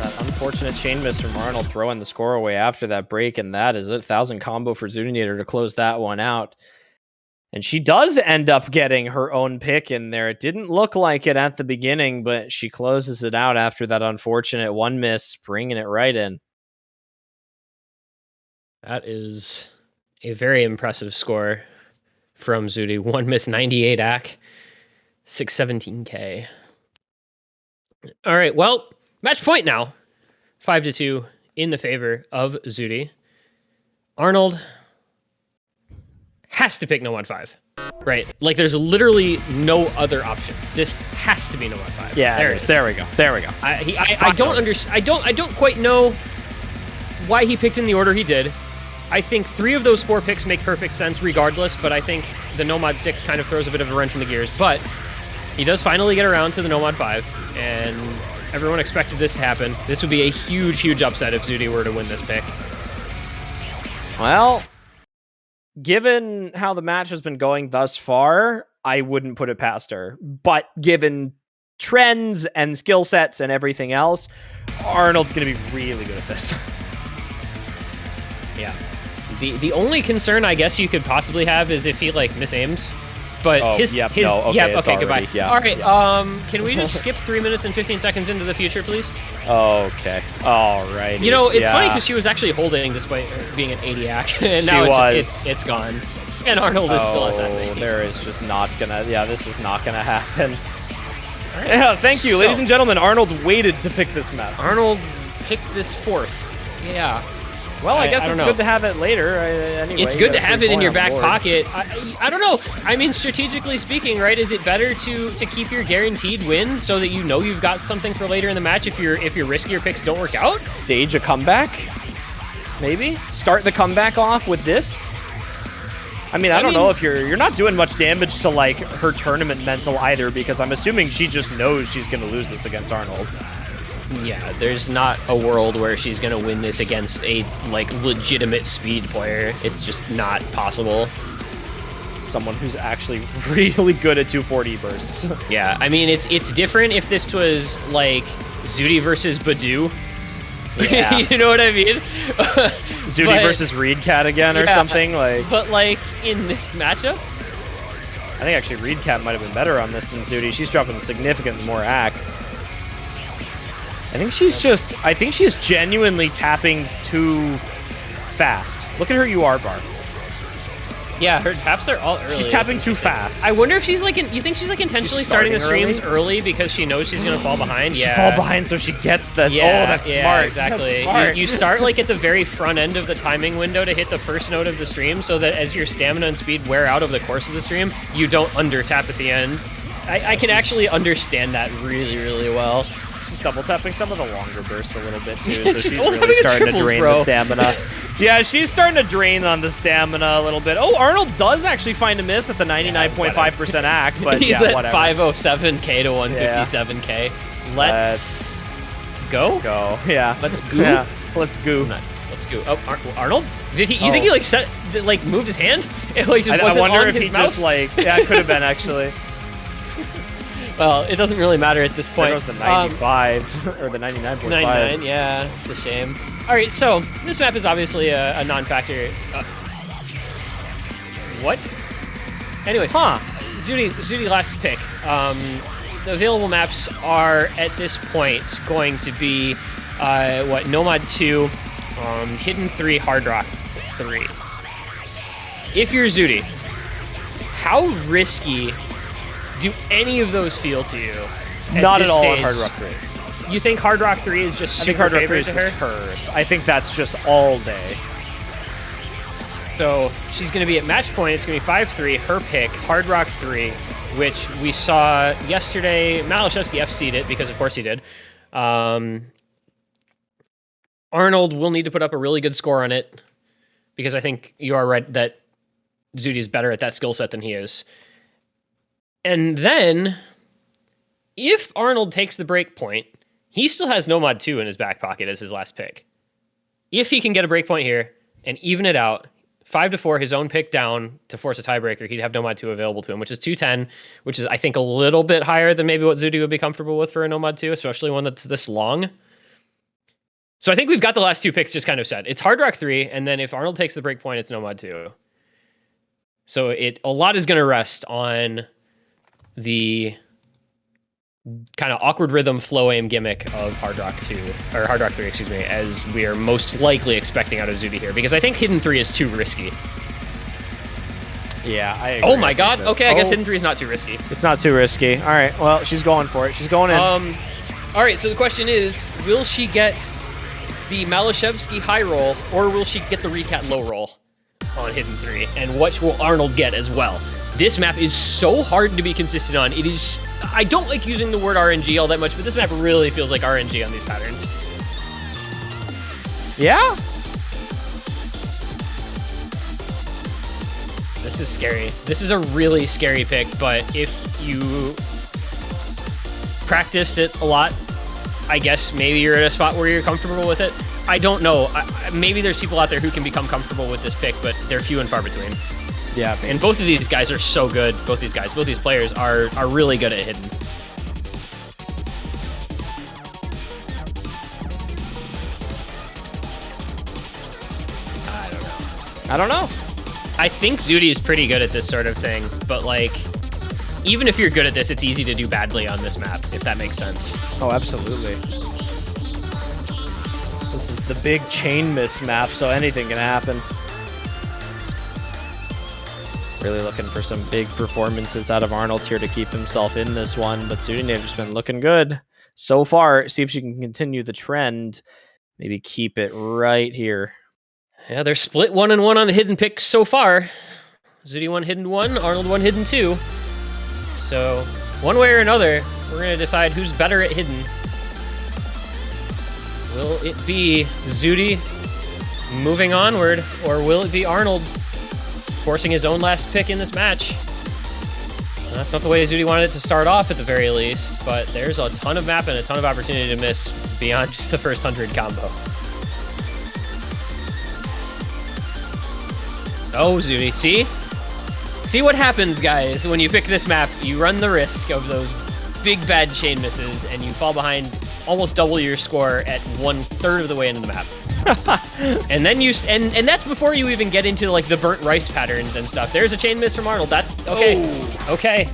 that unfortunate chain miss from Arnold throwing the score away after that break, and that is it. 1,000 combo for xootynator to close that one out. And she does end up getting her own pick in there. It didn't look like it at the beginning, but she closes it out after that unfortunate one miss, bringing it right in.
That is a very impressive score from Zooty. One miss, 98 AC, 617K. All right, well, match point now. 5-2 in the favor of Zooty. Arnold has to pick No Mod 5. Right? Like, there's literally no other option. This has to be No Mod 5.
Yeah, there it is. There we go. There we go.
I don't understand. I don't quite know why he picked in the order he did. I think 3 of those 4 picks make perfect sense regardless, but I think the No Mod 6 kind of throws a bit of a wrench in the gears. But he does finally get around to the No Mod 5, and everyone expected this to happen. This would be a huge, huge upset if Zooty were to win this pick.
Well, given how the match has been going thus far, I wouldn't put it past her. But given trends and skill sets and everything else, Arnold's going to be really good at this.
Yeah. The only concern I guess you could possibly have is if he like misaims. But
okay,
goodbye.
Yeah,
all right, can we just skip 3 minutes and 15 seconds into the future, please?
Okay. All right.
You know, it's funny because she was actually holding despite her being an 80 AC, and now it's gone. And Arnold is still assassinating.
There is just not gonna. Yeah, this is not gonna happen. All right. Yeah, thank you, ladies and gentlemen. Arnold waited to pick this map.
Arnold picked this 4th. Yeah.
Well, I guess it's good to have it later. Anyway,
it's good to have it in your back pocket. I don't know. I mean, strategically speaking, right? Is it better to keep your guaranteed win so that you know you've got something for later in the match if your riskier picks don't work out?
Stage a comeback, maybe start the comeback off with this. I mean, I don't know if you're not doing much damage to like her tournament mental either, because I'm assuming she just knows she's going to lose this against Arnold.
Yeah, there's not a world where she's gonna win this against a like legitimate speed player. It's just not possible.
Someone who's actually really good at 240 bursts.
Yeah, I mean it's different if this was like Zooty versus Badu. Yeah. You know what I mean?
Zooty versus Reedcat again or something like.
But like in this matchup,
I think actually Reedcat might have been better on this than Zooty. She's dropping significantly more AC. I think she is genuinely tapping too fast. Look at her UR bar.
Yeah, her taps are all early.
She's tapping too fast.
I wonder if she's like, you think she's like intentionally starting the streams early because she knows she's gonna fall behind?
Yeah, fall behind so she gets the.
Yeah,
that's smart.
Exactly.
That's smart.
You start like at the very front end of the timing window to hit the first node of the stream, so that as your stamina and speed wear out over the course of the stream, you don't under tap at the end. I can actually understand that really, really well.
She's double tapping some of the longer bursts a little bit too, so she's really starting to drain the stamina. Yeah, she's starting to drain on the stamina a little bit. Oh, Arnold does actually find a miss at the 99.5% AC, but
he's
at
whatever. 507K to 157K. Let's go.
Go. Yeah.
Let's go.
Yeah. Let's go.
Let's go. Oh, Arnold? Did he? You think he like moved his hand? It like just wasn't
I wonder
on
if
his
he
mouse?
just like it could have been actually.
Well, it doesn't really matter at this point.
There goes the 95 or the 99.5.
99, yeah, it's a shame. All right, so this map is obviously a non-factor. What? Anyway, Zooty last pick. The available maps are at this point going to be Nomad 2, Hidden 3, Hard Rock 3. If you're Zooty, how risky do any of those feel to you?
Not at all
stage?
on Hard Rock 3.
You think Hard Rock 3 is just super favorite to her?
Hers. I think that's just all day.
So she's going to be at match point. It's going to be 5-3, her pick, Hard Rock 3, which we saw yesterday. Malashevsky FC'd it because, of course, he did. Arnold will need to put up a really good score on it because I think you are right that Zooty is better at that skill set than he is. And then, if Arnold takes the break point, he still has Nomad 2 in his back pocket as his last pick. If he can get a break point here and even it out, 5-4, his own pick down to force a tiebreaker, he'd have Nomad 2 available to him, which is 210, which is, I think, a little bit higher than maybe what Zooty would be comfortable with for a Nomad 2, especially one that's this long. So I think we've got the last 2 picks just kind of set. It's Hard Rock 3, and then if Arnold takes the break point, it's Nomad 2. So a lot is going to rest on the kind of awkward rhythm flow aim gimmick of Hard Rock 2, or Hard Rock 3, excuse me, as we are most likely expecting out of Zooty here, because I think Hidden 3 is too risky.
Yeah, I agree.
Oh my god, okay, I guess Hidden 3 is not too risky.
It's not too risky. All right, well, she's going for it. She's going in.
All right, so the question is, will she get the Malashevsky high roll, or will she get the Recat low roll on Hidden 3? And what will Arnold get as well? This map is so hard to be consistent on. It is. I don't like using the word RNG all that much, but this map really feels like RNG on these patterns.
Yeah?
This is scary. This is a really scary pick, but if you practiced it a lot, I guess maybe you're at a spot where you're comfortable with it. I don't know. Maybe there's people out there who can become comfortable with this pick, but they're few and far between.
Yeah,
and both of these guys are so good. Both these players are really good at Hidden.
I don't know.
I think Zooty is pretty good at this sort of thing, but like, even if you're good at this, it's easy to do badly on this map, if that makes sense.
Oh, absolutely. This is the big chain miss map, so anything can happen. Really looking for some big performances out of Arnold here to keep himself in this one, but xootynator's been looking good so far. See if she can continue the trend. Maybe keep it right here.
Yeah, they're split 1-1 on the Hidden picks so far. Zooty 1, Hidden 1, Arnold 1, Hidden 2. So, one way or another, we're going to decide who's better at Hidden. Will it be Zooty moving onward, or will it be Arnold forcing his own last pick in this match? That's not the way Zooty wanted it to start off at the very least, but there's a ton of map and a ton of opportunity to miss beyond just the first 100 combo. Oh, Zooty, see? See what happens, guys, when you pick this map. You run the risk of those big bad chain misses, and you fall behind almost double your score at 1/3 of the way into the map. And then and that's before you even get into like the burnt rice patterns and stuff. There's a chain miss from Arnold. Okay.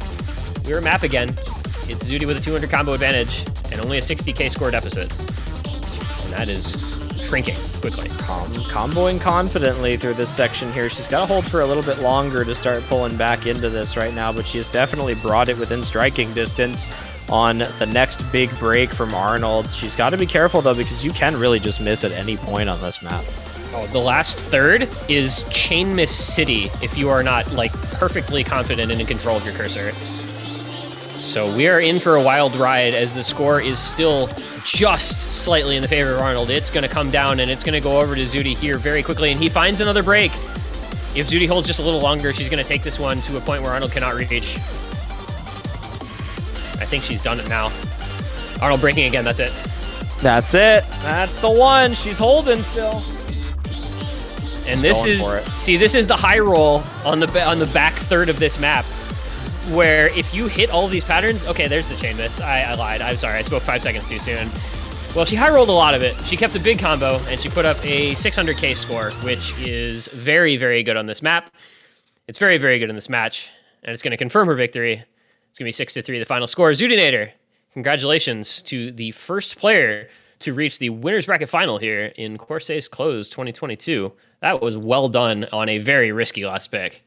We're a map again. It's Zooty with a 200 combo advantage and only a 60k score deficit. And that is shrinking quickly.
Comboing confidently through this section here. She's got to hold for a little bit longer to start pulling back into this right now, but she has definitely brought it within striking distance on the next big break from Arnold. She's got to be careful, though, because you can really just miss at any point on this map.
Oh, the last third is Chain Miss City if you are not, like, perfectly confident and in control of your cursor. So we are in for a wild ride as the score is still just slightly in the favor of Arnold. It's going to come down, and it's going to go over to Zooty here very quickly, and he finds another break. If Zooty holds just a little longer, she's going to take this one to a point where Arnold cannot reach. I think she's done it now. Arnold breaking again, that's it.
That's it. That's the one. She's holding still.
And this is the high roll on the back third of this map, where if you hit all of these patterns, okay, there's the chain miss. I lied. I'm sorry. I spoke 5 seconds too soon. Well, she high rolled a lot of it. She kept a big combo, and she put up a 600k score, which is very, very good on this map. It's very, very good in this match, and it's going to confirm her victory. It's going to be 6-3, the final score. xootynator, congratulations to the first player to reach the winner's bracket final here in Corsace Closed 2022. That was well done on a very risky last pick.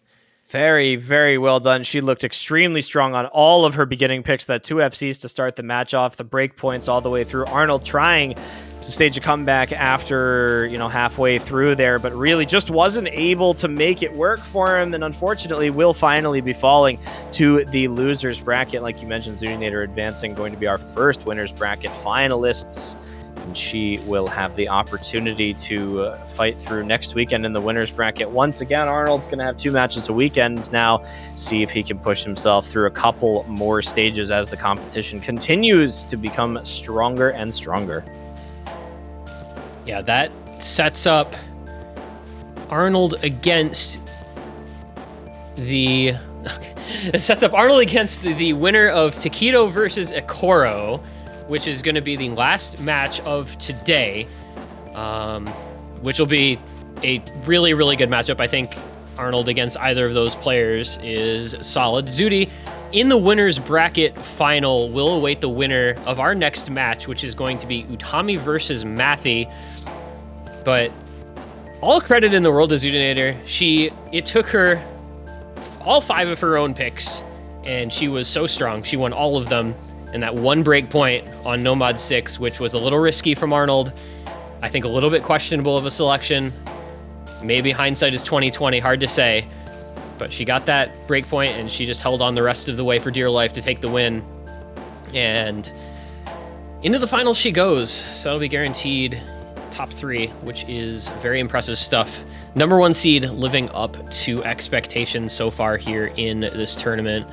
Very, very well done. She looked extremely strong on all of her beginning picks. That 2 FCs to start the match off, the break points all the way through. Arnold trying to stage a comeback after, halfway through there, but really just wasn't able to make it work for him, and unfortunately will finally be falling to the loser's bracket. Like you mentioned, xootynator advancing, going to be our first winner's bracket finalists, and she will have the opportunity to fight through next weekend in the winner's bracket. Once again, Arnold's going to have 2 matches a weekend now. See if he can push himself through a couple more stages as the competition continues to become stronger and stronger.
Yeah, that sets up Arnold against the... It sets up Arnold against the winner of Taquito versus Ekoro, which is going to be the last match of today, which will be a really, really good matchup. I think Arnold against either of those players is solid. Zooty, in the winner's bracket final, will await the winner of our next match, which is going to be Utami versus Mathy. But all credit in the world to xootynator. It took her all 5 of her own picks, and she was so strong. She won all of them. And that one break point on Nomad 6, which was a little risky from Arnold. I think a little bit questionable of a selection. Maybe hindsight is 20/20, hard to say. But she got that break point, and she just held on the rest of the way for dear life to take the win. And into the finals she goes. So it'll be guaranteed top 3, which is very impressive stuff. Number 1 seed living up to expectations so far here in this tournament.